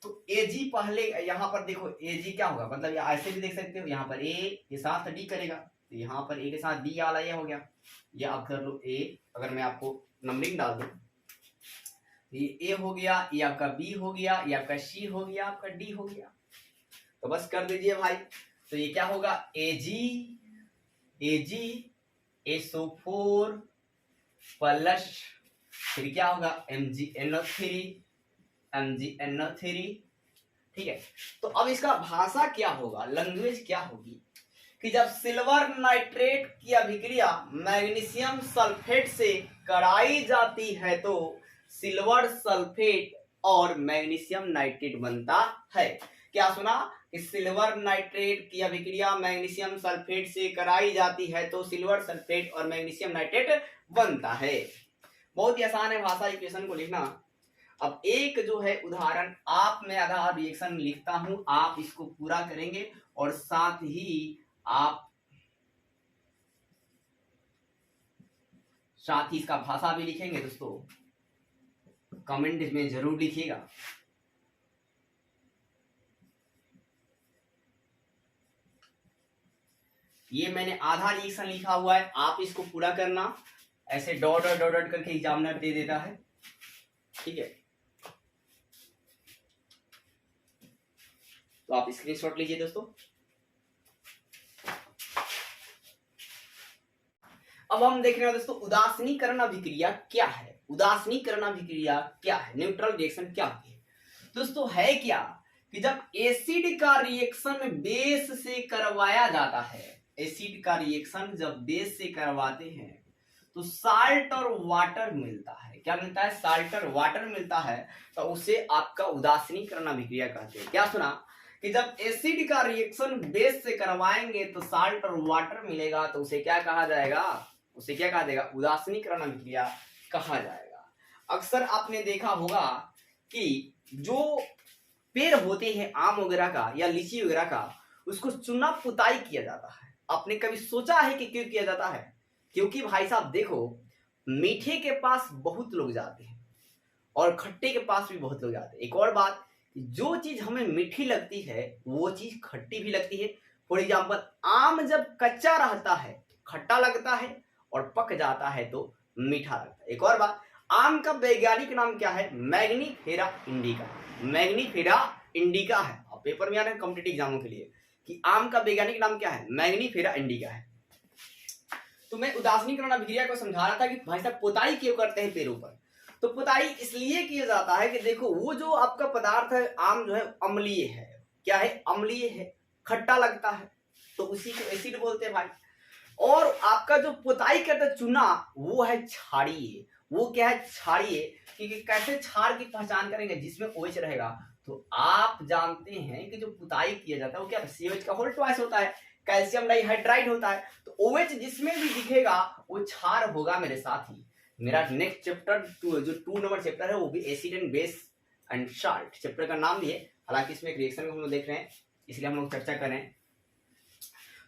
S1: तो Ag पहले यहाँ पर देखो Ag क्या होगा, मतलब ऐसे भी देख सकते हो, यहाँ पर A के साथ D करेगा, तो यहाँ पर A के साथ D वाला ये हो गया, ये आप कर लो A। अगर मैं आपको नंबरिंग डाल दूं, ये A हो गया, ये आपका B हो गया, ये आपका C हो गया, आपका D हो गया। तो बस कर दीजिए भाई। तो ये क्या होगा, Ag SO4 प्लस फिर क्या होगा MgNO3 MgNO3। ठीक है, तो अब इसका भाषा क्या होगा, लैंग्वेज क्या होगी कि जब सिल्वर नाइट्रेट की अभिक्रिया मैग्नीशियम सल्फेट से कराई जाती है तो सिल्वर सल्फेट और मैग्नीशियम नाइट्रेट बनता है। क्या सुना कि सिल्वर नाइट्रेट की अभिक्रिया मैग्नीशियम सल्फेट से कराई जाती है तो सिल्वर सल्फेट और मैग्नीशियम नाइट्रेट बनता है। बहुत ही आसान है भाषा, इक्वेशन को लिखना। अब एक जो है उदाहरण आप, मैं आधा रिएक्शन लिखता हूं, आप इसको पूरा करेंगे और साथ ही इसका भाषा भी लिखेंगे दोस्तों। कमेंट में जरूर लिखिएगा। ये मैंने आधा रिएक्शन लिखा हुआ है, आप इसको पूरा करना। ऐसे डॉट डॉट डॉट डॉट करके एग्जामिनर दे देता है, ठीक है। तो आप स्क्रीनशॉट लीजिए दोस्तों। अब हम देख रहे हैं दोस्तों उदासीनीकरण अभिक्रिया क्या है। उदासीनीकरण अभिक्रिया क्या है, न्यूट्रल रिएक्शन क्या होती है दोस्तों? है क्या कि जब एसिड का रिएक्शन बेस से करवाया जाता है, एसिड का रिएक्शन जब बेस से करवाते हैं तो साल्ट और वाटर मिलता है। क्या मिलता है? साल्ट और वाटर मिलता है। तो उसे आपका उदासीनीकरण अभिक्रिया कहते हैं। क्या सुना कि जब एसिड का रिएक्शन बेस से करवाएंगे तो साल्ट और वाटर मिलेगा, तो उसे क्या कहा जाएगा? उसे क्या कहा जाएगा? उदासीनीकरण अभिक्रिया कहा जाएगा। अक्सर आपने देखा होगा कि जो पेड़ होते हैं आम वगैरह का या लीची वगैरह का, उसको चुना पुताई किया जाता है। आपने कभी सोचा है कि क्यों किया जाता है? क्योंकि भाई साहब देखो, मीठे के पास बहुत लोग जाते हैं और खट्टे के पास भी बहुत लोग जाते हैं। एक और बात, जो चीज हमें मीठी लगती है वो चीज खट्टी भी लगती है। फॉर एग्जाम्पल, आम जब कच्चा रहता है खट्टा लगता है और पक जाता है तो मीठा लगता है। एक और बात, आम का वैज्ञानिक नाम क्या है? Mangifera indica. मैग्नीफेरा इंडिका है। आप पेपर में आ रहे हैं कॉम्पिटिटिव एग्जामों के लिए कि आम का वैज्ञानिक नाम क्या है? मैग्नीफेरा इंडिका है। तो मैं उदासीनीकरण अभिक्रिया को समझा रहा था कि भाई साहब पुताई क्यों करते हैं पेड़ों पर। तो पुताई इसलिए किया जाता है कि देखो वो जो आपका पदार्थ है, आम जो है अम्लीय है। क्या है? अम्लीय है, खट्टा लगता है, तो उसी को एसिड बोलते हैं भाई। और आपका जो पुताई करता है चूना, वो है क्षारीय। वो क्या है? क्षारीय। क्योंकि कैसे क्षार की पहचान करेंगे? जिसमें OH रहेगा। तो आप जानते हैं कि जो पुताई किया जाता है वो क्या? CH का होल ट्वाइस होता है, कैल्शियम डाइहाइड्राइड होता है। तो OH जिसमें भी दिखेगा वो क्षार होगा मेरे साथ ही। मेरा नेक्स्ट चैप्टर जो 2 नंबर चैप्टर है वो भी acid and base and salt chapter का नाम भी है। हालांकि इसमें एक रिएक्शन को हम लोग देख रहे हैं,
S2: इसलिए हम लोग चर्चा करें।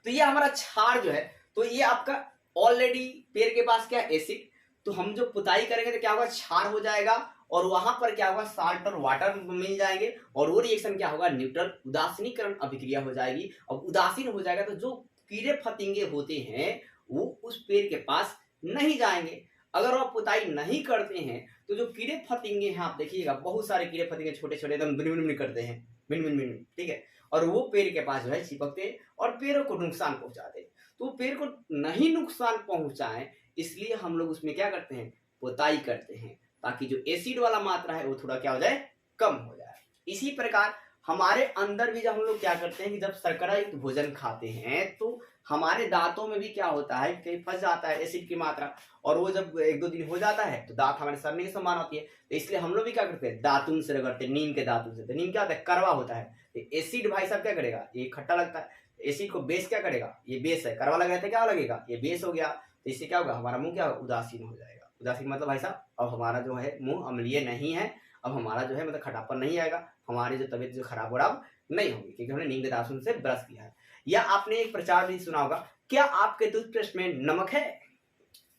S2: तो ये हमारा क्षार जो है, तो ये आपका ऑलरेडी पेड़ के पास क्या एसिड, तो हम जो पुताई करेंगे तो क्या होगा, क्षार हो जाएगा और वहां पर क्या होगा, साल्ट और वाटर मिल जाएंगे और वो रिएक्शन क्या होगा, न्यूट्रल उदासीनीकरण अभिक्रिया हो जाएगी। अब उदासीन हो जाएगा तो जो कीड़े फतिंगे होते हैं वो उस पेड़ के पास नहीं जाएंगे। अगर आप पुताई नहीं करते हैं तो जो कीड़े फतिंगे हैं, आप देखिएगा बहुत सारे कीड़े फतिंगे छोटे छोटे एकदम बिन करते हैं, बिन, ठीक है, और वो पेड़ के पास जो है चिपकते और पेड़ों को नुकसान पहुंचाते। तो पेड़ को नहीं नुकसान पहुंचाएं इसलिए हम लोग उसमें क्या करते हैं, पुताई करते हैं, ताकि जो एसिड वाला मात्रा है वो थोड़ा क्या हो जाए, कम हो जाए। इसी प्रकार हमारे अंदर भी जब हम लोग क्या करते हैं कि जब शर्करा युक्त भोजन खाते हैं तो हमारे दांतों में भी क्या होता है, कहीं फंस जाता है एसिड की मात्रा, और वो जब 1-2 दिन हो जाता है तो दांत हमारे सड़ने की संभावना होती है। तो इसलिए हम लोग भी क्या करते हैं, दातुन से रगड़ते हैं, नीम के दातुन से। तो नीम क्या होता है, कड़वा होता है, तो एसिड भाई साहब क्या करेगा, ये खट्टा लगता है, एसिड को बेस क्या करेगा, ये बेस है, कड़वा लग रहा था क्या लगेगा, ये बेस हो गया। तो इससे क्या होगा, हमारा मुंह क्या उदासीन हो जाएगा। उदासीन मतलब भाई साहब अब हमारा जो है मुंह अम्लीय नहीं है, अब हमारा जो है मतलब खटापन नहीं आएगा, हमारी जो तबीयत जो खराब नहीं होगी, क्योंकि हमने नीम के दातुन से ब्रश किया है। या आपने एक प्रचार भी सुना होगा, क्या आपके टूथपेस्ट में नमक है?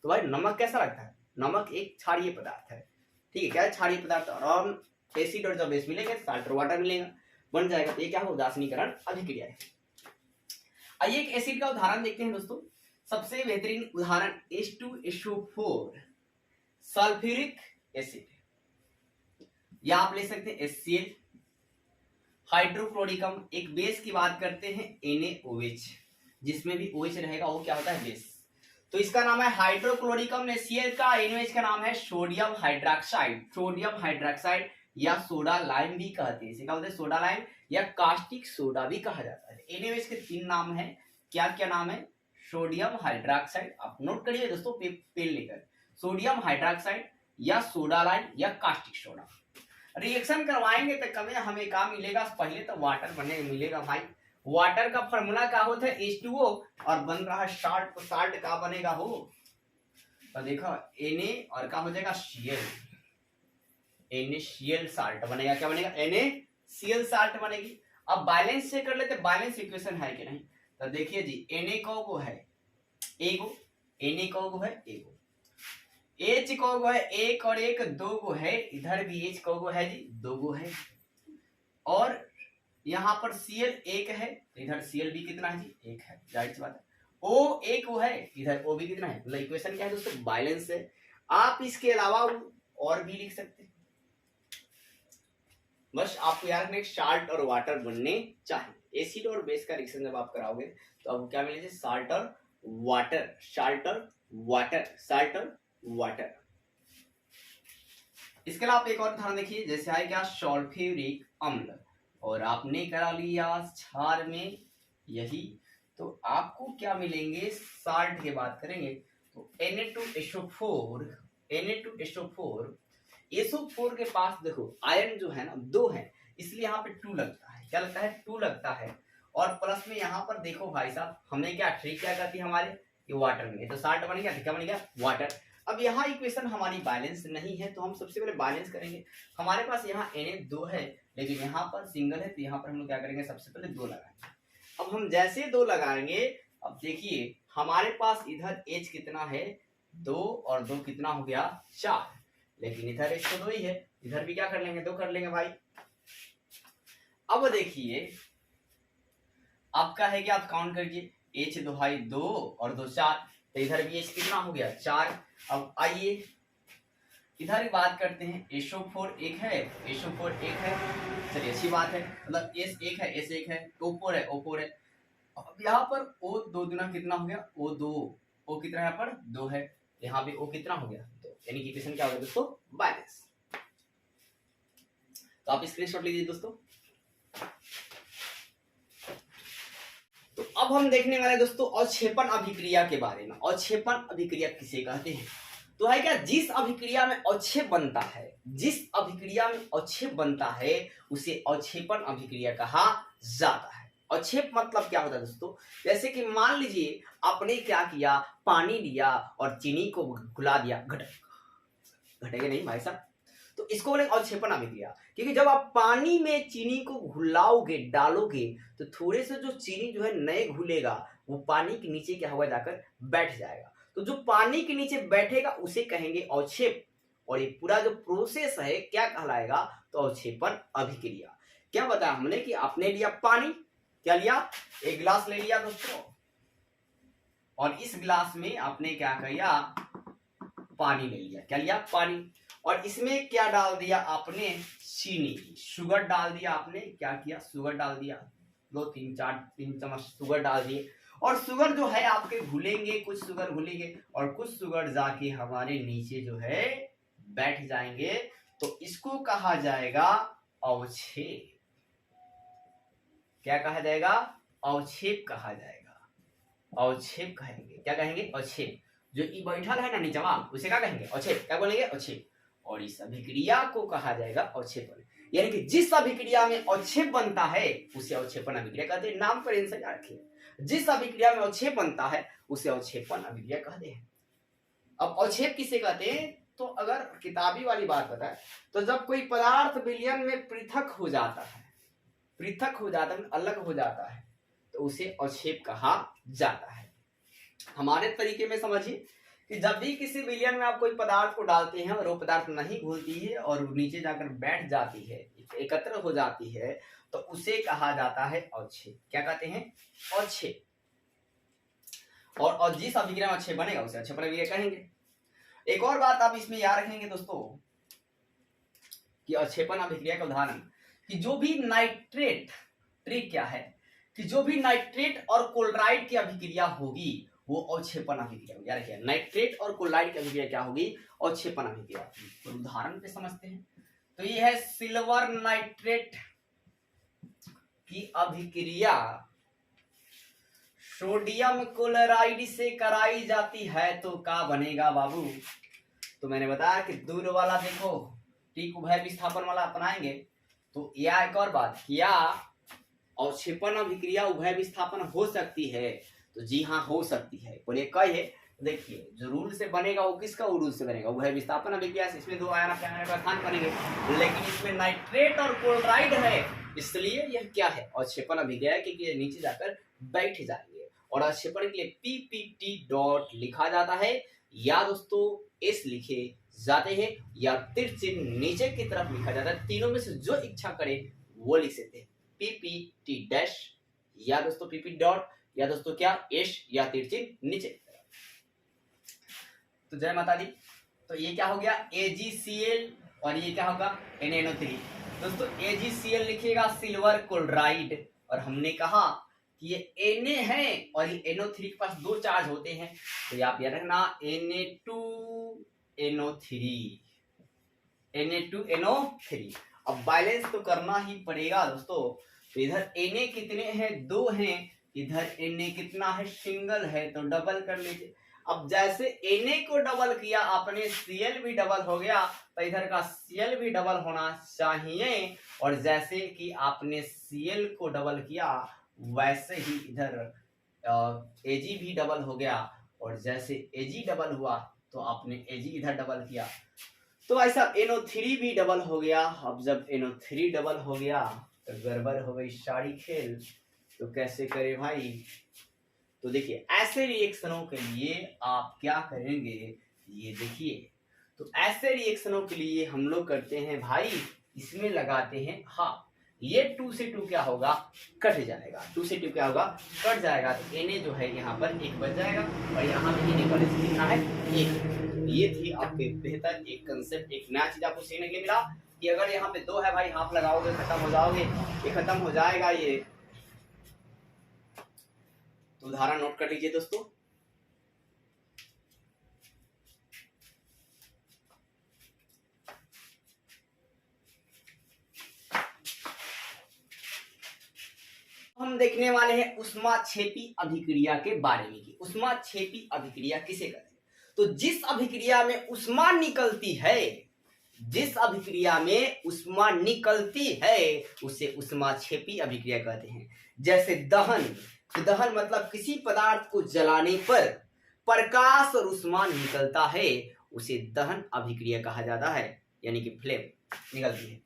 S2: तो भाई नमक कैसा लगता है, नमक एक क्षारीय पदार्थ है, ठीक है, क्या क्षारीय पदार्थ, और एसिड और जब बेस मिलेंगे साल्ट और वाटर मिलेगा, बन जाएगा। तो ये क्या हो, उदासीनीकरण अभिक्रिया है। आइए एक एसिड का उदाहरण देखते हैं दोस्तों। सबसे बेहतरीन उदाहरण H2SO4 सल्फ्यूरिक एसिड, या आप ले सकते हैं HCl। हाइड्रोक्लोरिकम, एक बेस की बात करते हैं NaOH, जिसमें भी OH रहेगा वो क्या होता है, बेस। तो इसका नाम है हाइड्रोक्लोरिकम। HCl का NaOH का नाम है सोडियम हाइड्रोक्साइड। सोडियम हाइड्रोक्साइड या सोडा लाइम भी कहते हैं, इसे क्या बोलते हैं, सोडा लाइम या कास्टिक सोडा भी कहा जाता है। NaOH के 3 नाम है, क्या क्या नाम है, सोडियम हाइड्रोक्साइड, आप नोट करिए दोस्तों पेन लेकर, सोडियम हाइड्रोक्साइड या सोडा लाइम या कास्टिक सोडा। रिएक्शन करवाएंगे तो कभी हमें क्या मिलेगा, पहले तो वाटर बने मिलेगा भाई। वाटर का फॉर्मूला क्या होता है, H2O, और बन रहा है साल्ट, तो साल्ट का बनेगा हो, तो देखो Na और क्या हो जाएगा, Cl, NaCl साल्ट बनेगा, क्या बनेगा, NaCl साल्ट बनेगी। अब बैलेंस से कर लेते, बैलेंस इक्वेशन है कि नहीं, तो देखिए जी Na को है एगो, Na को है एगो, H को है 1 और 1 2 गो है, इधर भी H को है जी 2 गो है, और यहाँ पर Cl 1 है, इधर Cl भी कितना है जी 1 है, जाहिर सी बात है। O 1 वो है, इधर O भी कितना है, मतलब इक्वेशन क्या है दोस्तों, बैलेंस है। आप इसके अलावा और भी लिख सकते हैं, बस आपको याद रखना साल्ट और वाटर बनने चाहिए। एसिड और बेस का रिएक्शन जब आप कराओगे तो आपको क्या मिलेगा, साल्ट और वाटर, साल्ट और वाटर, साल्ट और वाटर। इसके अलावा आप एक और उदाहरण देखिए, जैसे है क्या, सल्फ्यूरिक अम्ल, और आपने करा लिया क्षार में यही, तो आपको क्या मिलेंगे, साल्ट की बात करेंगे तो Na2SO4, Na2SO4, SO4 के पास देखो आयरन जो है ना 2 है, इसलिए यहाँ पे 2 लगता है, क्या लगता है, 2 लगता है, और प्लस में यहाँ पर देखो भाई साहब हमने क्या ट्रिक क्या करती है हमारे, ये वाटर में, तो साल्ट बन गया, क्या बन गया, वाटर। अब यहाँ इक्वेशन हमारी बैलेंस नहीं है, तो हम सबसे पहले बैलेंस करेंगे। हमारे पास यहाँ Na 2 है, लेकिन यहाँ पर सिंगल है, तो यहाँ पर हम लोग क्या करेंगे, सबसे पहले 2 लगाएंगे। अब हम जैसे 2 लगाएंगे, अब देखिए हमारे पास इधर H कितना है, 2 और 2 कितना हो गया, 4, लेकिन इधर H तो 2 ही है, इधर भी क्या कर लेंगे, 2 कर लेंगे भाई। अब देखिए आपका है कि आप काउंट करिए, H 2 भाई 2 और 2 4, तो इधर भी H कितना हो गया, 4। अब आइए इधर बात करते हैं, SO4 1 है, SO4 1 है, चलिए अच्छी बात है, मतलब S 1 है, S 1 है, O4 है, O4 है। अब यहाँ पर O 2 गुना कितना हो गया, O 2, O कितना यहाँ पर 2 है, यहाँ भी O कितना हो गया 2, यानी कि इक्वेशन क्या हो गया दोस्तों, बैलेंस। तो आप स्क्रीनशॉट लीजिए दोस्तों। तो अब हम देखने वाले दोस्तों अवक्षेपण अभिक्रिया के बारे में। अवक्षेपण अभिक्रिया किसे कहते हैं, तो है क्या, जिस अभिक्रिया में अवक्षेप बनता है, जिस अभिक्रिया में अवक्षेप बनता है उसे अवक्षेपण अभिक्रिया कहा जाता है। अवक्षेप मतलब क्या होता है दोस्तों, जैसे कि मान लीजिए आपने क्या किया, पानी लिया और चीनी को घुला दिया, घटेगा नहीं भाई साहब, तो इसको बोलेंगे अवक्षेपण अभिक्रिया। क्योंकि जब आप पानी में चीनी को घुलाओगे, डालोगे, तो थोड़े से जो चीनी जो है नए घुलेगा, वो पानी के नीचे क्या होगा, जाकर बैठ जाएगा। तो जो पानी के नीचे बैठेगा उसे कहेंगे अवक्षेप। और ये पूरा जो प्रोसेस है क्या कहलाएगा, तो अवक्षेपण अभिक्रिया। क्या बताया हमने कि आपने लिया पानी, क्या लिया, एक गिलास ले लिया दोस्तों, और इस गिलास में आपने क्या किया, पानी ले लिया। क्या लिया, पानी। और इसमें क्या डाल दिया आपने, चीनी, शुगर डाल दिया आपने। क्या किया, शुगर डाल दिया, 3 चम्मच शुगर डाल दिए। और शुगर जो है आपके घुलेंगे, कुछ शुगर घुलेंगे और कुछ शुगर जाके हमारे नीचे जो है बैठ जाएंगे। तो इसको कहा जाएगा अवक्षेप। क्या कहा जाएगा, अवक्षेप कहा जाएगा, अवक्षेप कहेंगे। क्या कहेंगे, अवक्षेप। जो ई बैठल है ना नीचवा, उसे क्या कहेंगे, अवक्षेप। क्या बोलेंगे, अवक्षेप। और इस अभिक्रिया को कहा जाएगा अवक्षेपण। यानी कि जिस अभिक्रिया में अवक्षेप बनता है उसे अवक्षेपण अभिक्रिया कहते हैं। नाम पर आंसर याद रखिए, जिस अभिक्रिया में अवक्षेप बनता है उसे अवक्षेपण अभिक्रिया कहते हैं। अब अवक्षेप किसे कहते हैं, तो अगर किताबी वाली बात बताए तो जब कोई पदार्थ विलयन में पृथक हो जाता है, पृथक हो जाता है, अलग हो जाता है, तो उसे अवक्षेप कहा जाता है। हमारे तरीके में समझिए कि जब भी किसी विलयन में आप कोई पदार्थ को डालते हैं और वो पदार्थ नहीं घुलती है और नीचे जाकर बैठ जाती है, एकत्र हो जाती है, तो उसे कहा जाता है अवक्षेप। क्या कहते हैं, अवक्षेप। और जिस अभिक्रिया में अवक्षेप बनेगा उसे अवक्षेपण अभिक्रिया कहेंगे। एक और बात आप इसमें याद रखेंगे दोस्तों कि अवक्षेपण अभिक्रिया का उदाहरण, कि जो भी नाइट्रेट, ट्रिक क्या है कि जो भी नाइट्रेट और क्लोराइड की अभिक्रिया होगी वो अवक्षेपण अभिक्रिया होगी। याद रखिए, नाइट्रेट और क्लोराइड की अभिक्रिया क्या होगी, अवक्षेपण अभिक्रिया। तो उदाहरण पे समझते हैं। तो ये है सिल्वर नाइट्रेट की अभिक्रिया सोडियम क्लोराइड से कराई जाती है तो क्या बनेगा बाबू। तो मैंने बताया कि दूर वाला देखो, ठीक उभय विस्थापन वाला अपनाएंगे। तो यह एक और बात, क्या अवक्षेपण अभिक्रिया उभय विस्थापन हो सकती है, तो जी हाँ हो सकती है। बोलिए कई है, देखिए जो रूल से बनेगा वो किसका, वो रूल से बनेगा उभय विस्थापन अभिक्रिया से। इसमें 2 आयन स्थान बनेंगे, लेकिन इसमें नाइट्रेट और क्लोराइड है, इसलिए यह क्या है, अवक्षेपण अभिक्रिया, क्योंकि ये नीचे जाकर बैठ जाएंगे। और अवक्षेपण के लिए पीपीटी डॉट लिखा जाता है, या दोस्तों एस लिखे जाते हैं, या तीर चिन्ह नीचे की तरफ लिखा जाता है। तीनों में से जो इच्छा करे वो लिख सकते हैं, पीपीटी डैश या दोस्तों पीपी डॉट, या दोस्तों क्या एस या तीर चिन्ह नीचे की तरफ। तो जय माता दी। तो ये क्या हो गया, AgCl, और ये क्या होगा, NaNO3। दोस्तों AgCl लिखिएगा सिल्वर क्लोराइड, और हमने कहा कि ये Na है और ये NO3 के पास 2 चार्ज होते हैं, तो आप याद रखना Na2NO3। अब बैलेंस तो करना ही पड़ेगा दोस्तों। तो इधर Na कितने हैं, 2 हैं, इधर Na कितना है, सिंगल है, तो डबल कर लीजिए। अब जैसे Na को डबल किया आपने, Cl भी डबल हो गया, तो इधर का Cl भी डबल होना चाहिए। और जैसे कि आपने Cl को डबल किया वैसे ही इधर Ag भी डबल हो गया, और जैसे Ag डबल हुआ तो आपने Ag इधर डबल किया, तो ऐसा NO3 भी डबल हो गया। अब जब NO3 डबल हो गया तो गड़बड़ हो गई सारी खेल। तो कैसे करें भाई, तो देखिए ऐसे रिएक्शनों के लिए आप क्या करेंगे, ये देखिए। तो ऐसे रिएक्शनों के लिए हम लोग करते हैं भाई, इसमें लगाते हैं हाफ। ये 2 से 2 क्या होगा, कट जाएगा। 2 से 2 क्या होगा, कट जाएगा। तो Na जो है यहाँ पर 1 बच जाएगा, और यहाँ भी Na पर कितना है, 1। ये थी आपके बेहतर एक कंसेप्ट, एक नया चीज आपको सीखने के लिए मिला कि अगर यहाँ पे 2 है भाई, हाफ लगाओगे खत्म हो जाओगे, ये खत्म हो जाएगा ये। तो उदाहरण नोट कर लीजिए दोस्तों। हम देखने वाले हैं ऊष्माक्षेपी अभिक्रिया के बारे में कि ऊष्माक्षेपी अभिक्रिया किसे कहते हैं। तो जिस अभिक्रिया में ऊष्मा निकलती है, जिस अभिक्रिया में ऊष्मा निकलती है उसे ऊष्माक्षेपी अभिक्रिया कहते हैं। जैसे दहन, दहन मतलब किसी पदार्थ को जलाने पर प्रकाश और ऊष्मा निकलता है, उसे दहन अभिक्रिया कहा जाता है। यानी कि फ्लेम निकलती है।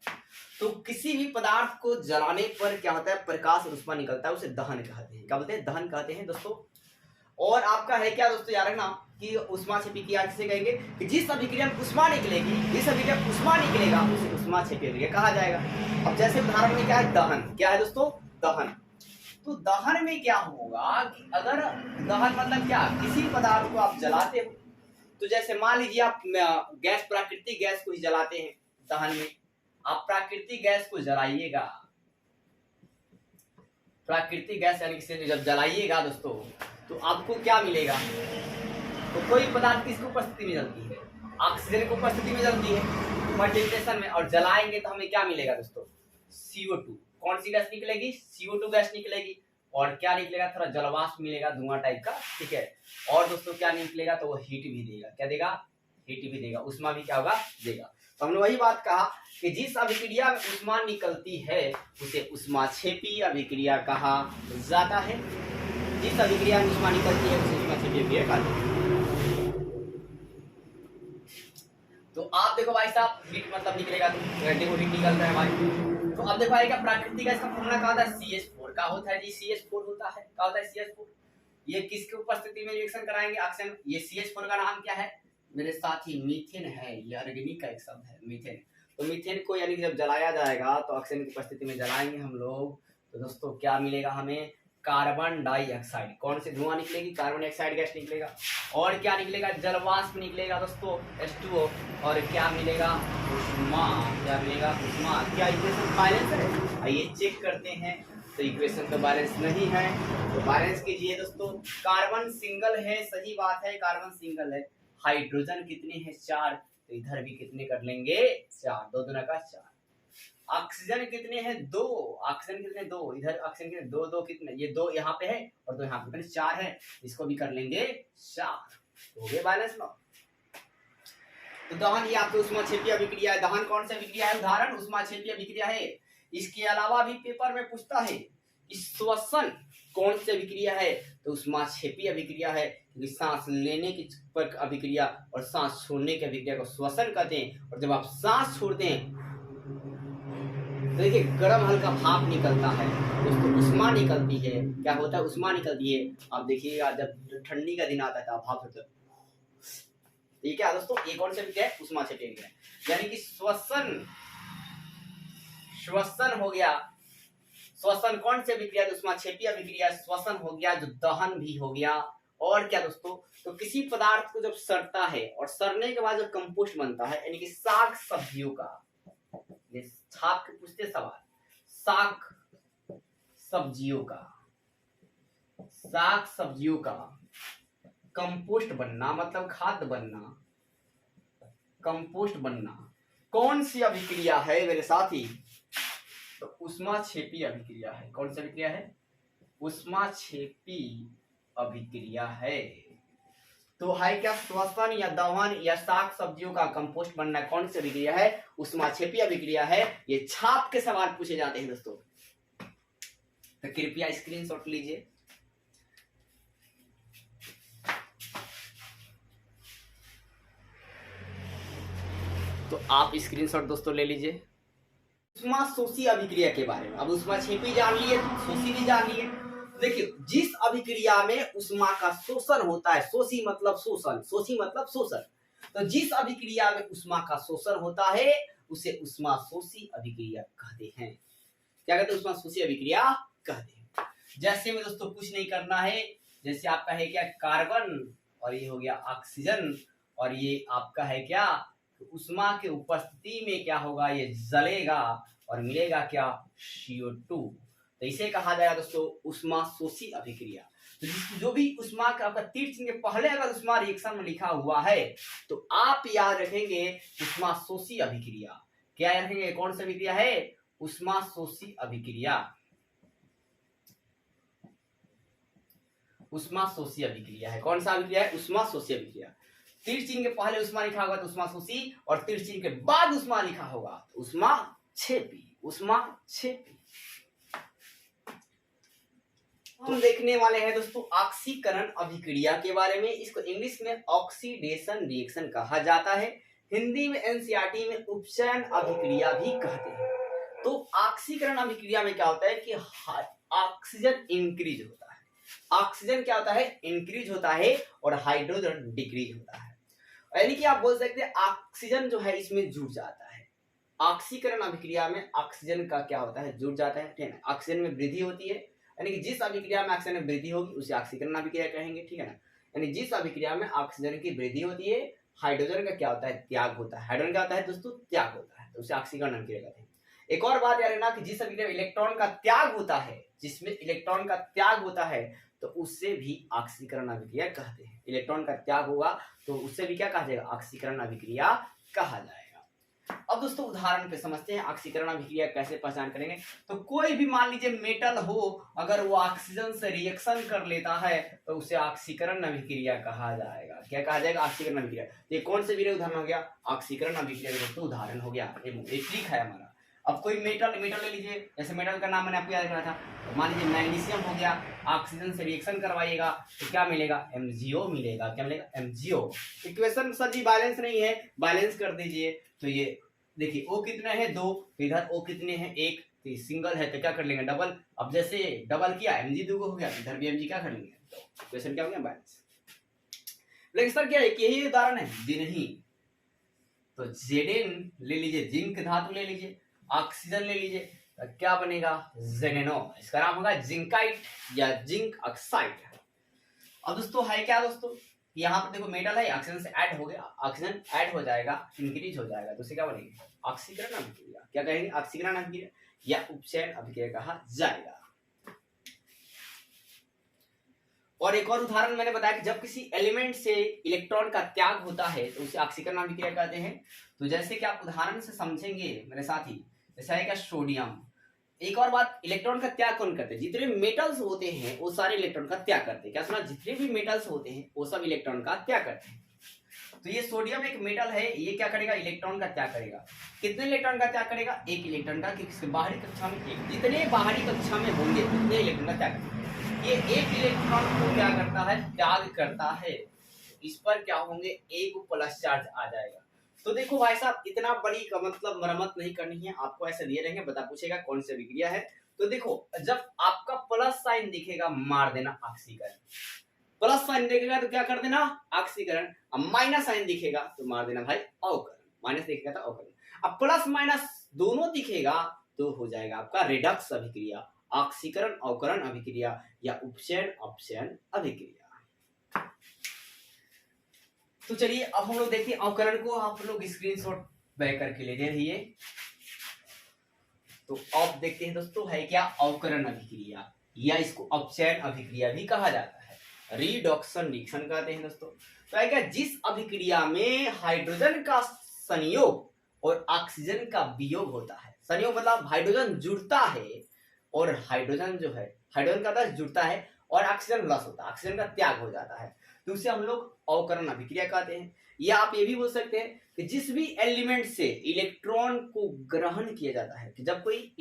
S2: तो किसी भी पदार्थ को जलाने पर क्या होता है, प्रकाश और ऊष्मा निकलता है, उसे दहन कहते हैं। क्या बोलते हैं, दहन कहते हैं दोस्तों। और आपका है क्या दोस्तों, याद रखना कि ऊष्माक्षेपी किसे कहेंगे, कि जिस अभिक्रिया में ऊष्मा निकलेगी, जिस अभिक्रिया में ऊष्मा निकलेगा उसे ऊष्माक्षेपी अभिक्रिया कहा जाएगा। अब जैसे उदाहरण में क्या है, दहन, क्या है दोस्तों, दहन। तो दहन में क्या होगा कि अगर दहन मतलब क्या, किसी पदार्थ को आप जलाते हो, तो जैसे मान लीजिए आप गैस, प्राकृतिक गैस को ही जलाते हैं, दहन में आप प्राकृतिक गैस को जलाइएगा, प्राकृतिक गैस यानी कि जब जलाइएगा दोस्तों, तो आपको क्या मिलेगा, तो कोई पदार्थ किसकी उपस्थिति में जलती है, ऑक्सीजन की उपस्थिति में जलती है फर्टिलाइजेशन में, और जलाएंगे तो हमें क्या मिलेगा दोस्तों, CO2। कौन सी गैस निकलेगी, CO2 गैस निकलेगी। और क्या निकलेगा, थोड़ा जलवाष्प मिलेगा, धुआं टाइप का, ठीक है। और दोस्तों क्या निकलेगा, तो वो हीट भी देगा, क्या देगा, हीट भी देगा, ऊष्मा भी क्या होगा, देगा। तो हमने वही बात कहा कि जिस अभिक्रिया में ऊष्मा निकलती है उसे ऊष्माक्षेपी अभिक्रिया कहा जाता है। जिस अभिक्रिया में ऊष्मा निकलती है उसे ऊष्माक्षेपी अभिक्रिया कहा जाता है। तो आप देखो भाई साहब, हीट मतलब निकलेगा, तो देखो हीट निकल रहा है भाई। तो अब देखो भाई, क्या प्राकृतिक गैस का फॉर्मूला क्या होता है, CH4 का होता है जी, CH4 होता है, क्या होता है, CH4। ये किसकी उपस्थिति में रिएक्शन कराएंगे, ऑक्सीजन। ये CH4 का नाम क्या है मेरे साथी, मीथेन है, ये ऑर्गेनिक का एक शब्द है, मीथेन। तो मीथेन को यानी कि जब जलाया जाएगा तो ऑक्सीजन की उपस्थिति में जलाएंगे हम लोग, तो दोस्तों क्या मिलेगा हमें, कार्बन डाइऑक्साइड। कौन से धुआं निकलेगी, कार्बन डाइऑक्साइड गैस निकलेगा। और क्या निकलेगा, जलवाष्प निकलेगा दोस्तों, H2O। और क्या मिलेगा, ऊष्मा, क्या मिलेगा, ऊष्मा। क्या इक्वेशन बैलेंस है, आइए चेक करते हैं। तो इक्वेशन तो बैलेंस नहीं है, तो बैलेंस कीजिए दोस्तों। कार्बन सिंगल है, सही बात है, कार्बन सिंगल है। हाइड्रोजन कितने हैं, 4, तो इधर भी कितने कर लेंगे, 4, 2 दूना का 4। ऑक्सीजन कितने हैं, 2, ऑक्सीजन कितने, 2, इधर ऑक्सीजन कितने, 2 2 कितने, ये 2 यहाँ पे है और 2 यहाँ पे, 4 है, इसको भी कर लेंगे 4, हो गए बैलेंस ना। तो दहन ये आपकी ऊष्माक्षेपी अभिक्रिया है। दहन कौन सी अभिक्रिया है, उदाहरण ऊष्माक्षेपी अभिक्रिया है। इसके अलावा भी पेपर में पूछता है, श्वसन कौन सी अभिक्रिया है, तो ऊष्माक्षेपी अभिक्रिया है, क्योंकि सांस लेने की अभिक्रिया और सांस छोड़ने की अभिक्रिया को श्वसन कहते हैं। और जब आप सांस छोड़ते हैं तो देखिए गर्म हल्का भाप निकलता है दोस्तों, ऊष्मा निकलती है। क्या होता है, ऊष्मा निकलती है। आप देखिएगा जब ठंडी का दिन आता है भाप होता है, ठीक है दोस्तों। ये कौन सा अभिक्रिया है, ऊष्माक्षेपी अभिक्रिया, यानी कि श्वसन, श्वसन हो गया। श्वसन कौन सी अभिक्रिया, ऊष्माक्षेपी अभिक्रिया, श्वसन हो गया, जो दहन भी हो गया। और क्या दोस्तों, तो किसी पदार्थ को जब सड़ता है और सड़ने के बाद जो कंपोस्ट बनता है, यानी कि साग सब्जियों का, छाप के पूछते सवाल, साग सब्जियों का, साग सब्जियों का कंपोस्ट बनना मतलब खाद्य बनना, कंपोस्ट बनना कौन सी अभिक्रिया है मेरे साथी, तो ऊष्माक्षेपी अभिक्रिया है। कौन सी अभिक्रिया है, ऊष्माक्षेपी अभिक्रिया है। तो है क्या, श्वसन या दहन या साग सब्जियों का कंपोस्ट बनना कौन सी अभिक्रिया है, ऊष्माक्षेपी अभिक्रिया है। ये छाप के सवाल पूछे जाते हैं दोस्तों, तो कृपया स्क्रीनशॉट लीजिए। तो आप स्क्रीनशॉट दोस्तों ले लीजिए। ऊष्माशोषी अभिक्रिया के बारे में, अब ऊष्माक्षेपी जान लिए, शोषी भी जान लिए। देखिए जिस अभिक्रिया में ऊष्मा का शोषण होता है, शोषी मतलब शोषण, शोषी मतलब शोषण, तो जिस अभिक्रिया में ऊष्मा का शोषण होता है उसे ऊष्माशोषी अभिक्रिया कहते हैं। क्या कहते हैं, ऊष्माशोषी अभिक्रिया कहते हैं। जैसे में दोस्तों कुछ नहीं करना है, जैसे आपका है क्या, कार्बन और ये हो गया ऑक्सीजन, और ये आपका है क्या, ऊष्मा के उपस्थिति में क्या होगा, ये जलेगा और मिलेगा क्या, CO2। तो इसे कहा जाएगा दोस्तों ऊष्माशोषी अभिक्रिया। तो जो भी ऊष्मा का आपका तीर चिन्ह के पहले अगर ऊष्मा रिएक्शन में लिखा हुआ है तो आप याद रखेंगे ऊष्माशोषी अभिक्रिया। क्या याद रखेंगे, कौन सी अभिक्रिया है, ऊष्माशोषी अभिक्रिया, ऊष्माशोषी अभिक्रिया है। कौन सा अभिक्रिया है, ऊष्माशोषी अभिक्रिया। तीर चिन्ह के पहले ऊष्मा लिखा होगा तो ऊष्माशोषी, और तीर चिन्ह के बाद ऊष्मा लिखा होगा तो ऊष्माक्षेपी, ऊष्माक्षेपी। हम देखने वाले हैं दोस्तों ऑक्सीकरण अभिक्रिया के बारे में। इसको इंग्लिश में ऑक्सीडेशन रिएक्शन कहा जाता है। हिंदी में एनसीईआरटी में उपचयन अभिक्रिया भी कहते हैं। तो ऑक्सीकरण अभिक्रिया में क्या होता है कि ऑक्सीजन इंक्रीज होता है, ऑक्सीजन क्या होता है इंक्रीज होता है और हाइड्रोजन डिक्रीज होता है, यानी कि आप बोल सकते हैं ऑक्सीजन जो है इसमें जुड़ जाता है। ऑक्सीकरण अभिक्रिया में ऑक्सीजन का क्या होता है जुड़ जाता है, ठीक है ना, ऑक्सीजन में वृद्धि होती है, यानी कि जिस अभिक्रिया में ऑक्सीजन में वृद्धि होगी उसे ऑक्सीकरण अभिक्रिया कहेंगे, ठीक है ना, यानी जिस अभिक्रिया में ऑक्सीजन की वृद्धि होती है हाइड्रोजन का क्या होता है त्याग होता है, हाइड्रोजन क्या होता है दोस्तों त्याग होता है, तो उसे ऑक्सीकरण अभिक्रिया कहते हैं। एक और बात याद रखना कि जिस अभिक्रिया में इलेक्ट्रॉन का त्याग होता है, जिसमें इलेक्ट्रॉन का त्याग होता है तो उससे भी ऑक्सीकरण अभिक्रिया कहते हैं। इलेक्ट्रॉन का त्याग होगा तो उससे भी क्या कहा जाएगा ऑक्सीकरण अभिक्रिया कहा जाएगा। अब दोस्तों उदाहरण पे समझते हैं ऑक्सीकरण अभिक्रिया कैसे पहचान करेंगे। तो कोई भी मान लीजिए मेटल हो, अगर वो ऑक्सीजन से रिएक्शन कर लेता है तो उसे ऑक्सीकरण अभिक्रिया कहा जाएगा। क्या कहा जाएगा ऑक्सीकरण अभिक्रिया। ये कौन से भी उदाहरण हो गया ऑक्सीकरण अभिक्रिया का दोस्तों उदाहरण हो गया, एक ट्रिक है हमारा। अब कोई मेटल ले लीजिए, जैसे मेटल का नाम मैंने आपको याद रखा था, मान लीजिए मैग्नीशियम हो गया, ऑक्सीजन से रिएक्शन करवाइएगा तो क्या मिलेगा MgO मिलेगा, क्या मिलेगा MgO। इक्वेशन सर जी बैलेंस नहीं है, बैलेंस कर दीजिए। तो ये देखिए O कितने हैं 2, इधर O कितने हैं 1, तो सिंगल है तो क्या कर लेंगे डबल। अब जैसे डबल किया Mg 2 हो गया, इधर भी Mg क्या कर लेंगे, तो इक्वेशन क्या हो गया बैलेंस। लेकिन सर क्या है कि यही उदाहरण है जी नहीं, तो Zn ले लीजिए, जिंक धातु ले लीजिए, ऑक्सीजन ले लीजिए, तो क्या बनेगा जेनेनो, इसका नाम होगा जिंकाइट या जिंक ऑक्साइड। अब दोस्तों है क्या दोस्तों, यहाँ पर देखो मेटल है, ऑक्सीजन से ऐड हो गया, ऑक्सीजन ऐड हो जाएगा इंक्रीज हो जाएगा, तो उसे क्या बनेगा ऑक्सीकरण अभिक्रिया, क्या कहेंगे ऑक्सीकरण अभिक्रिया या उपचयन अभिक्रिया कहा जाएगा। और एक और उदाहरण मैंने बताया कि जब किसी एलिमेंट से इलेक्ट्रॉन का त्याग होता है तो उसे ऑक्सीकरण अभिक्रिया कहते हैं। तो जैसे कि आप उदाहरण से समझेंगे मेरे साथ ही, जैसे है क्या सोडियम। एक और बात, इलेक्ट्रॉन का त्याग कौन करते हैं, जितने भी मेटल्स होते हैं वो सारे इलेक्ट्रॉन का त्याग करते हैं। क्या सुना, जितने भी मेटल्स होते हैं वो सब इलेक्ट्रॉन का त्याग करते हैं। तो ये सोडियम एक मेटल है, ये क्या करेगा इलेक्ट्रॉन का त्याग करेगा। कितने इलेक्ट्रॉन का त्याग करेगा, एक इलेक्ट्रॉन का, किसके बाहरी कक्षा में एक, जितने बाहरी कक्षा में होंगे उतने इलेक्ट्रॉन का त्याग, ये एक इलेक्ट्रॉन को क्या करता है त्याग करता है, इस पर क्या होंगे एक प्लस चार्ज आ जाएगा। तो देखो भाई साहब इतना बड़ी का मतलब मरम्मत नहीं करनी है, आपको ऐसे दिए रहेंगे, बता पूछेगा कौन सी अभिक्रिया है। तो देखो जब आपका प्लस साइन दिखेगा मार देना ऑक्सीकरण, प्लस साइन दिखेगा तो क्या कर देना ऑक्सीकरण, अब माइनस साइन दिखेगा तो मार देना भाई अवकरण, माइनस दिखेगा तो अवकरण। अब प्लस माइनस दोनों दिखेगा तो हो जाएगा आपका रिडक्स अभिक्रिया, ऑक्सीकरण अवकरण अभिक्रिया या उपचयन अपचयन अभिक्रिया। तो चलिए अब हम लोग देखते हैं अवकरण को, आप लोग स्क्रीनशॉट बैक करके ले रहिए। तो अब देखते हैं दोस्तों है क्या अवकरण अभिक्रिया या इसको अपचयन अभिक्रिया भी कहा जाता है, रिडक्शन रिएक्शन कहते हैं दोस्तों। तो है क्या जिस अभिक्रिया में हाइड्रोजन का संयोग और ऑक्सीजन का वियोग होता है, संयोग मतलब हाइड्रोजन जुड़ता है और हाइड्रोजन जो है हाइड्रोजन का जुड़ता है और ऑक्सीजन लॉस होता है, ऑक्सीजन का त्याग हो जाता है, तो उसे हम लोग अवकरण अभिक्रिया कहते हैं। या आप ये भी बोल सकते हैं कि जिस भी एलिमेंट से इलेक्ट्रॉन को ग्रहण किया जाता है, कि जब कोई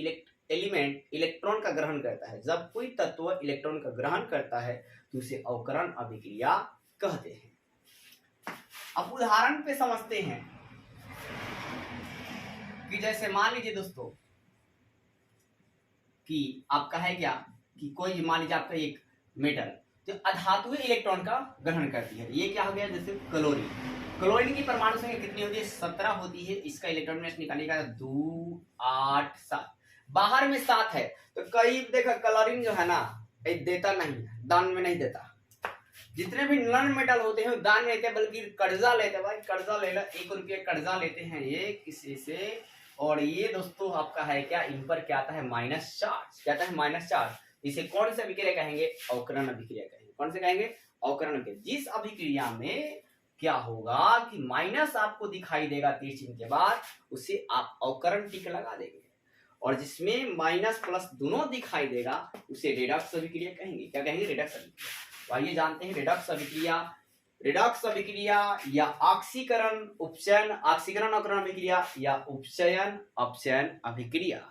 S2: एलिमेंट इलेक्ट्रॉन का ग्रहण करता है, जब कोई तत्व इलेक्ट्रॉन का ग्रहण करता है तो उसे अवकरण अभिक्रिया कहते हैं। अब उदाहरण पे समझते हैं कि जैसे मान लीजिए दोस्तों कि आपका है क्या कि कोई मान लीजिए आपका एक मेटल तो अधातुएं इलेक्ट्रॉन का ग्रहण करती है, ये क्या हो गया जैसे क्लोरीन, क्लोरीन की परमाणु संख्या कितनी होती है 17 होती है, इसका इलेक्ट्रॉन मास निकालिएगा 2 8 7, बाहर में 7 है। तो कई देखा क्लोरीन जो है ना देता नहीं, दान में नहीं देता, जितने भी नॉन मेटल होते हैं दान में देते बल्कि कर्जा लेते हैं, भाई कर्जा ले लो, 1 रुपये कर्जा लेते हैं ये किसी से, और ये दोस्तों आपका है क्या इन पर क्या आता है माइनस चार्ज, क्या आता है माइनस चार्ज। इसे कौन से अभिक्रिया कहेंगे अवकरण अभिक्रिया कहेंगे, कौन से कहेंगे अवकरण अभिक्रिया। जिस अभिक्रिया में क्या होगा कि माइनस आपको दिखाई देगा तीर चिन्ह के बाद उसे आप अवकरण टिक लगा देंगे, और जिसमें माइनस प्लस दोनों दिखाई देगा उसे रिडक्स अभिक्रिया कहेंगे, क्या कहेंगे रिडक्स अभिक्रिया। तो आइए जानते हैं रिडक्स अभिक्रिया, रिडक्स अभिक्रिया या ऑक्सीकरण उपचयन, ऑक्सीकरण अवकरण अभिक्रिया या उपचयन अपचयन अभिक्रिया।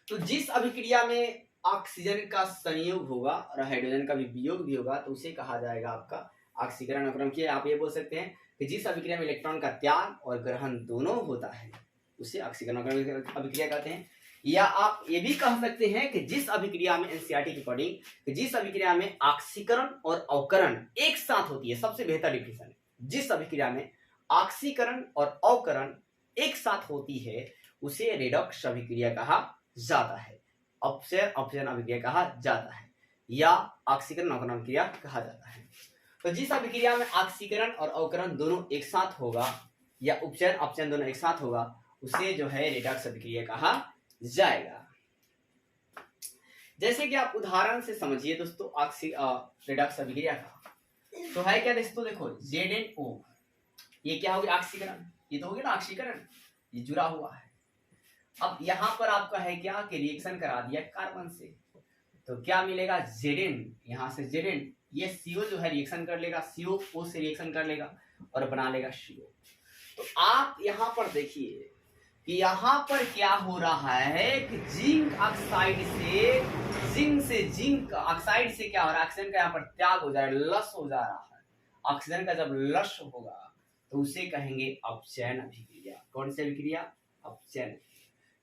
S2: तो जिस अभिक्रिया में ऑक्सीजन का संयोग होगा और हाइड्रोजन का भी वियोग भी होगा तो उसे कहा जाएगा आपका ऑक्सीकरण अवकरण अभिक्रिया। आप ये बोल सकते हैं कि जिस अभिक्रिया में इलेक्ट्रॉन का त्याग और ग्रहण दोनों होता है उसे ऑक्सीकरण अभिक्रिया कहते हैं। या आप ये भी कह सकते हैं कि जिस अभिक्रिया में एनसीईआरटी के अकॉर्डिंग कि जिस अभिक्रिया में ऑक्सीकरण और अवकरण एक साथ होती है, सबसे बेहतर डिफिनेशन है, जिस अभिक्रिया में ऑक्सीकरण और अवकरण एक साथ होती है उसे रेडॉक्स अभिक्रिया कहा जाता है, अपचयन अपचयन अभिक्रिया कहा जाता है, या ऑक्सीकरण अवकरण अभिक्रिया कहा जाता है। तो जिस अभिक्रिया में ऑक्सीकरण और अवकरण दोनों एक साथ होगा या उपचयन अपचयन दोनों एक साथ होगा उसे जो है रेडॉक्स अभिक्रिया कहा जाएगा। जैसे कि आप उदाहरण से समझिए दोस्तों रेडॉक्स अभिक्रिया का, तो है क्या दोस्तों, देखो ZnO ये क्या होगी ऑक्सीकरण, ये तो हो गया ना ऑक्सीकरण, ये जुड़ा हुआ है। अब यहाँ पर आपका है क्या कि रिएक्शन करा दिया कार्बन से, तो क्या मिलेगा Zn, यहाँ से Zn ये CO जो है रिएक्शन कर लेगा, CO O से रिएक्शन कर लेगा और बना लेगा CO। तो आप यहाँ पर देखिए कि यहाँ पर क्या हो रहा है कि जिंक ऑक्साइड से जिंक ऑक्साइड से क्या हो रहा है, ऑक्सीजन का यहाँ पर त्याग हो जा रहा है, लस हो जा रहा है। ऑक्सीजन का जब लस होगा तो उसे कहेंगे अपचयन अभिक्रिया। कौन सी अभिक्रिया? अपचयन।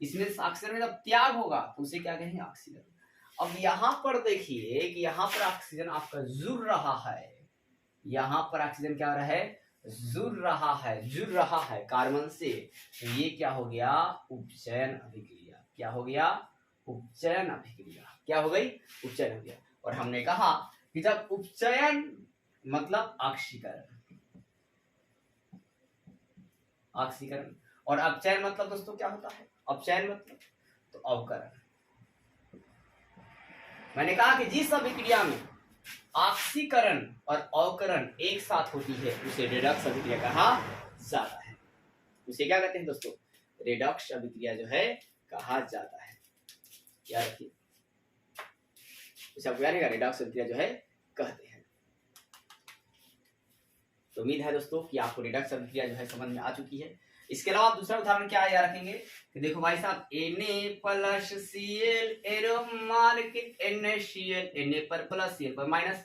S2: इसमें ऑक्सीजन में जब त्याग होगा तो उसे क्या कहेंगे? ऑक्सीजन। अब यहाँ पर देखिए कि यहाँ पर ऑक्सीजन आपका जुड़ रहा है, यहाँ पर ऑक्सीजन क्या हो रहा है? जुड़ रहा है कार्बन से, तो ये क्या हो गया? उपचयन अभिक्रिया। क्या हो गया? उपचयन अभिक्रिया। क्या हो गई? उपचयन अभिक्रिया। और हमने कहा कि जब उपचयन मतलब ऑक्सीकरण और अपचयन मतलब दोस्तों क्या होता है? अपचयन मतलब तो अवकरण। मैंने कहा कि जिस अभिक्रिया में ऑक्सीकरण और अवकरण एक साथ होती है उसे रेडॉक्स अभिक्रिया कहा जाता है। उसे क्या कहते हैं दोस्तों? रेडॉक्स अभिक्रिया जो है कहा जाता है। क्या रखिए, उसे आपको याद रहेगा, रेडॉक्स अभिक्रिया जो है कहते हैं। तो उम्मीद है दोस्तों कि आपको रेडॉक्स अभिक्रिया जो है समझ में आ चुकी है। इसके अलावा दूसरा उदाहरण क्या याद रखेंगे कि देखो भाई साहब Na+Cl एरोमार्किक NaCl, Na पर प्लस Cl पर माइनस,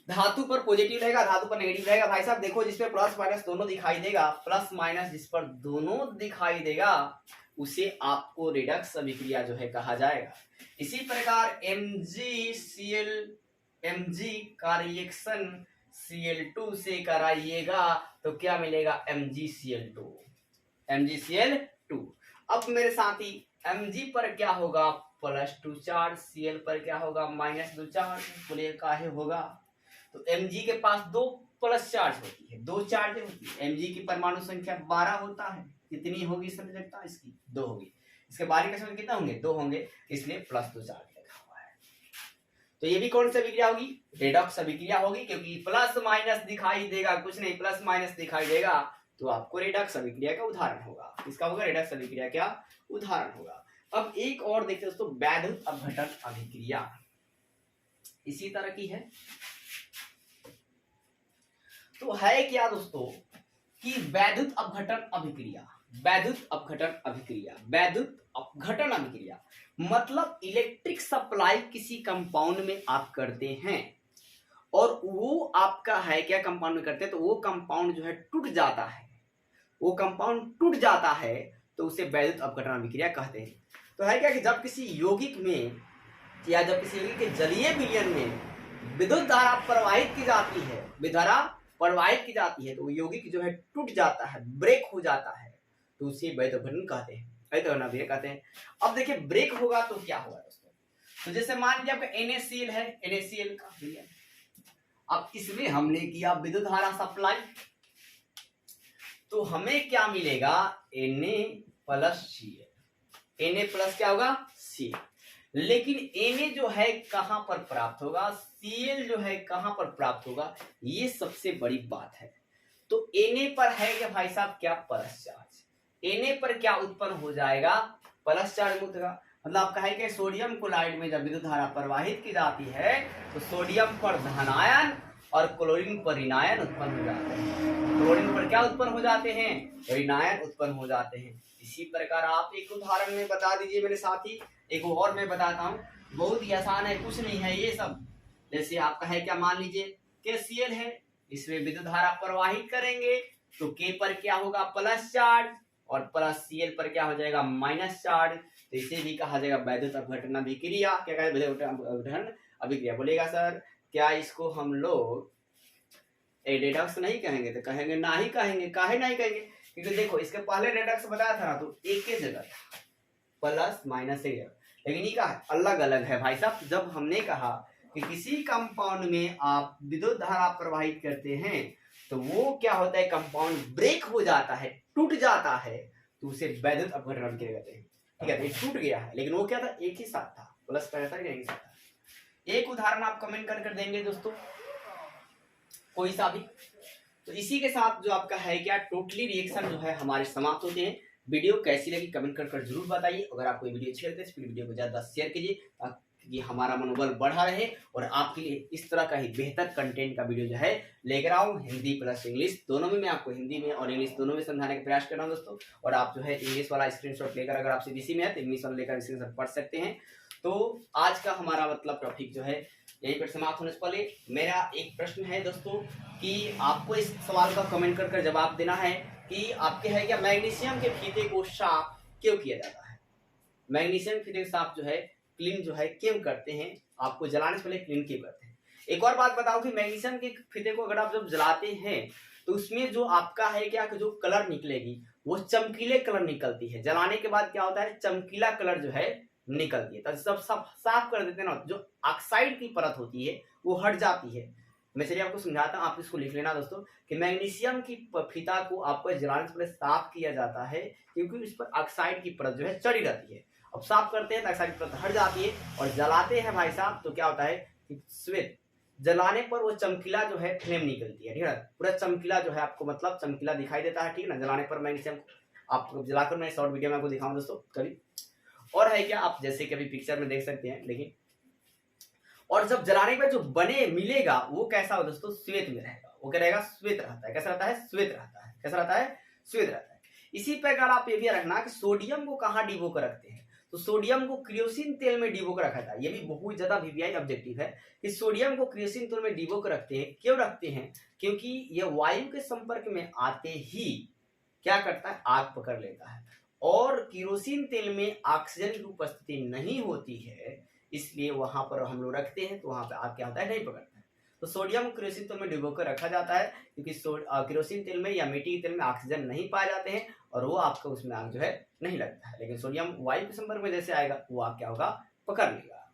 S2: धातु पर पॉजिटिव रहेगा धातु पर नेगेटिव रहेगा। भाई साहब देखो जिस पर प्लस माइनस दोनों दिखाई देगा, प्लस माइनस जिस पर दोनों दिखाई देगा उसे आपको रेडॉक्स अभिक्रिया जो है कहा जाएगा। इसी प्रकार Mg का रिएक्शन Cl2 से कराइएगा तो क्या मिलेगा? MgCl2। अब मेरे साथी Mg पर क्या होगा? +2 चार्ज, Cl पर क्या होगा? -2 चार्ज। बोले काहे होगा? तो Mg के पास 2 प्लस चार्ज होती है, 2 चार्ज होती है। Mg की परमाणु संख्या 12 होता है। कितनी होगी संयोजकता इसकी? 2 होगी। इसके बाहरी का कितना होंगे? 2 होंगे, इसलिए +2 चार्ज लगा हुआ है। तो ये भी कौन सी अभिक्रिया होगी? रेडॉक्स अभिक्रिया होगी, क्योंकि प्लस माइनस दिखाई देगा, कुछ नहीं प्लस माइनस दिखाई देगा तो आपको रेडॉक्स अभिक्रिया का उदाहरण होगा। इसका होगा रेडॉक्स अभिक्रिया क्या उदाहरण होगा। अब एक और देखते हैं दोस्तों, वैद्युत अपघटन अभिक्रिया इसी तरह की है। तो है क्या दोस्तों कि वैद्युत अपघटन अभिक्रिया, वैद्युत अपघटन अभिक्रिया मतलब इलेक्ट्रिक सप्लाई किसी कंपाउंड में आप करते हैं और वो आपका है क्या कंपाउंड में करते हैं, तो वो कंपाउंड जो है टूट जाता है, वो कंपाउंड टूट जाता है तो उसे वैद्युत अपघटन अभिक्रिया कहते हैं। तो है क्या कि जब किसी यौगिक में या जब किसी यौगिक के जलीय विलयन में विद्युत धारा प्रवाहित की जाती है, विधारा प्रवाहित की जाती है, तो यौगिक जो है टूट जाता है, ब्रेक हो जाता है, तो उसे वैद्युत अपघटन कहते हैं, वैद्युत अपघटन अभिक्रिया कहते हैं। अब देखिए ब्रेक होगा तो क्या होगा दोस्तों? तो जैसे मान लीजिए आपका NaCl है, NaCl का विलयन, अब इसमें हमने किया विद्युत धारा सप्लाई, तो हमें क्या मिलेगा? Na+Cl। Na+ क्या होगा? Cl। लेकिन Na जो है कहां पर प्राप्त होगा, Cl जो है कहां पर प्राप्त होगा, ये सबसे बड़ी बात है। तो Na पर है क्या भाई साहब? क्या प्लस चार्ज। Na पर क्या उत्पन्न हो जाएगा? प्लस चार्ज होगा। मतलब आपका है कि सोडियम क्लोराइड में जब विद्युत धारा प्रवाहित की जाती है तो सोडियम पर धनायन और क्लोरीन पर ऋणायन उत्पन्न हो जाते हैं। क्लोरीन पर क्या उत्पन्न हो जाते हैं? ऋणायन उत्पन्न हो जाते हैं। इसी प्रकार आप एक उदाहरण में बता दीजिए मेरे साथी, एक और मैं बताता हूँ, बहुत ही आसान है, कुछ नहीं है ये सब। जैसे आपका है क्या, मान लीजिए कि Cl है, इसमें विद्युत धारा प्रवाहित करेंगे तो K पर क्या होगा प्लस चार्ज और प्लस Cl पर क्या हो जाएगा माइनस चार्ज। तो इसे भी कहा जाएगा वैद्युत अपघटन अभिक्रिया। क्या कहें वैद्युत अपघटन अभिक्रिया बोलेगा सर क्या इसको हम लोग रेडक्स नहीं कहेंगे? तो कहेंगे ना ही कहेंगे। काहे नहीं कहेंगे? क्योंकि देखो इसके पहले रेडक्स बताया था ना तो एक के जगह था प्लस माइनस एक जगह, लेकिन ये का अलग अलग है भाई साहब। जब हमने कहा कि किसी कंपाउंड में आप विद्युत धारा प्रवाहित करते हैं तो वो क्या होता है कंपाउंड ब्रेक हो जाता है, टूट जाता है, तो उसे वैद्युत अपघटन अभिक्रिया कहते हैं। ठीक है, ये टूट गया है लेकिन वो क्या था एक ही साथ था, प्लस का था एक ही साथ था। एक उदाहरण आप कमेंट कर देंगे दोस्तों कोई सा भी। तो इसी के साथ जो आपका है क्या टोटली रिएक्शन जो है हमारे समाप्त होते हैं। वीडियो कैसी लगी कमेंट कर जरूर बताइए। अगर आपको ये वीडियो अच्छी लगती है तो वीडियो को ज्यादा शेयर कीजिए ताकि हमारा मनोबल बढ़ा रहे और आपके लिए इस तरह का ही बेहतर कंटेंट का वीडियो जो है लेकर आऊं हिंदी प्लस इंग्लिश दोनों में। मैं आपको हिंदी में और इंग्लिश दोनों में समझाने का प्रयास कर रहा हूं दोस्तों। और आप जो है इंग्लिश वाला स्क्रीनशॉट लेकर अगर आप सीबीएसई में है तो इंग्लिश वाला लेकर स्क्रीनशॉट पढ़ सकते हैं। तो आज का हमारा मतलब टॉपिक जो है यहीं पर समाप्त होने से पहले मेरा एक प्रश्न है दोस्तों कि आपको इस सवाल का कमेंट कर जवाब देना है कि आपके है क्या मैग्नीशियम के फीते को साफ क्यों किया जाता है? मैग्नीशियम फीते को साफ जो है क्लीन जो है क्यों करते हैं? आपको जलाने से पहले क्लीन क्यों करते हैं? एक और बात बताओ कि मैग्नीशियम के फीते को अगर आप जब जलाते हैं तो उसमें जो आपका है क्या कि जो कलर निकलेगी वो चमकीले कलर निकलती है। जलाने के बाद क्या होता है चमकीला कलर जो है निकलती है। तो सब साफ कर देते हैं ना, जो ऑक्साइड की परत होती है वो हट जाती है। मैं चलिए आपको समझाता हूँ, आप इसको लिख लेना दोस्तों कि मैग्नीशियम की फीता को आपको जलाने से पहले साफ किया जाता है क्योंकि इस पर ऑक्साइड की परत जो है चढ़ी रहती है। अब साफ करते हैं तो ऑक्साइड की परत हट जाती है और जलाते हैं भाई साहब तो क्या होता है कि श्वेत जलाने पर वो चमकीला जो है फ्लेम निकलती है। ठीक है, पूरा चमकीला जो है आपको मतलब चमकीला दिखाई देता है। ठीक है ना, जलाने पर मैग्नीशियम आपको जलाकर मैं शॉर्ट वीडियो में आपको दिखाऊं दोस्तों कभी। और है क्या आप जैसे कि अभी पिक्चर में देख सकते हैं लेकिन और जब जलाने के बाद जो बने मिलेगा वो कैसा हो दोस्तों श्वेत में रहेगा। वो क्या रहेगा श्वेत रहता है। कैसा रहता है श्वेत रहता है। कैसा रहता है श्वेत रहता है। इसी प्रकार आप ये भी रखना कि सोडियम को कहाँ डिबो कर रखते हैं तो सोडियम को क्रियोसिन तेल में डिबो कर रखा था। ये भी बहुत ज्यादा वीवीआई ऑब्जेक्टिव है कि सोडियम को क्रियोसिन तेल में डिबो कर रखते हैं। क्यों रखते हैं? क्योंकि यह वायु के संपर्क में आते ही क्या करता है आग पकड़ लेता है और केरोसिन तेल में ऑक्सीजन की उपस्थिति नहीं होती है इसलिए वहां पर हम लोग रखते हैं तो वहां पे आग क्या होता है नहीं पकड़ता है। तो सोडियम केरोसिन तेल में डुबोकर रखा जाता है क्योंकि केरोसिन तेल में या मिट्टी के तेल में ऑक्सीजन नहीं पाए जाते हैं और वो आपको उसमें आग जो है नहीं लगता है। लेकिन सोडियम वायु के संपर्क में जैसे आएगा वो आग क्या होगा पकड़ लेगा।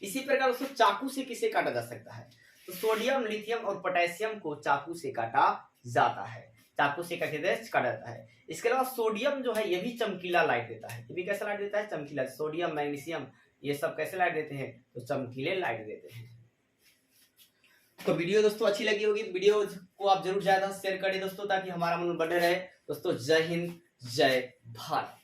S2: इसी प्रकार उसको चाकू से किसे काटा जा सकता है? तो सोडियम लिथियम और पोटेशियम को चाकू से काटा जाता है। चाकू से काटा जाता है। इसके अलावा सोडियम जो है ये भी चमकीला लाइट देता है। ये भी कैसा लाइट देता है चमकीला। सोडियम मैग्नीशियम ये सब कैसे लाइट देते हैं तो चमकीले लाइट देते हैं। तो वीडियो दोस्तों अच्छी लगी होगी तो वीडियो को आप जरूर ज्यादा शेयर करें दोस्तों ताकि हमारा मन बढ़े रहे। दोस्तों जय हिंद जय भारत।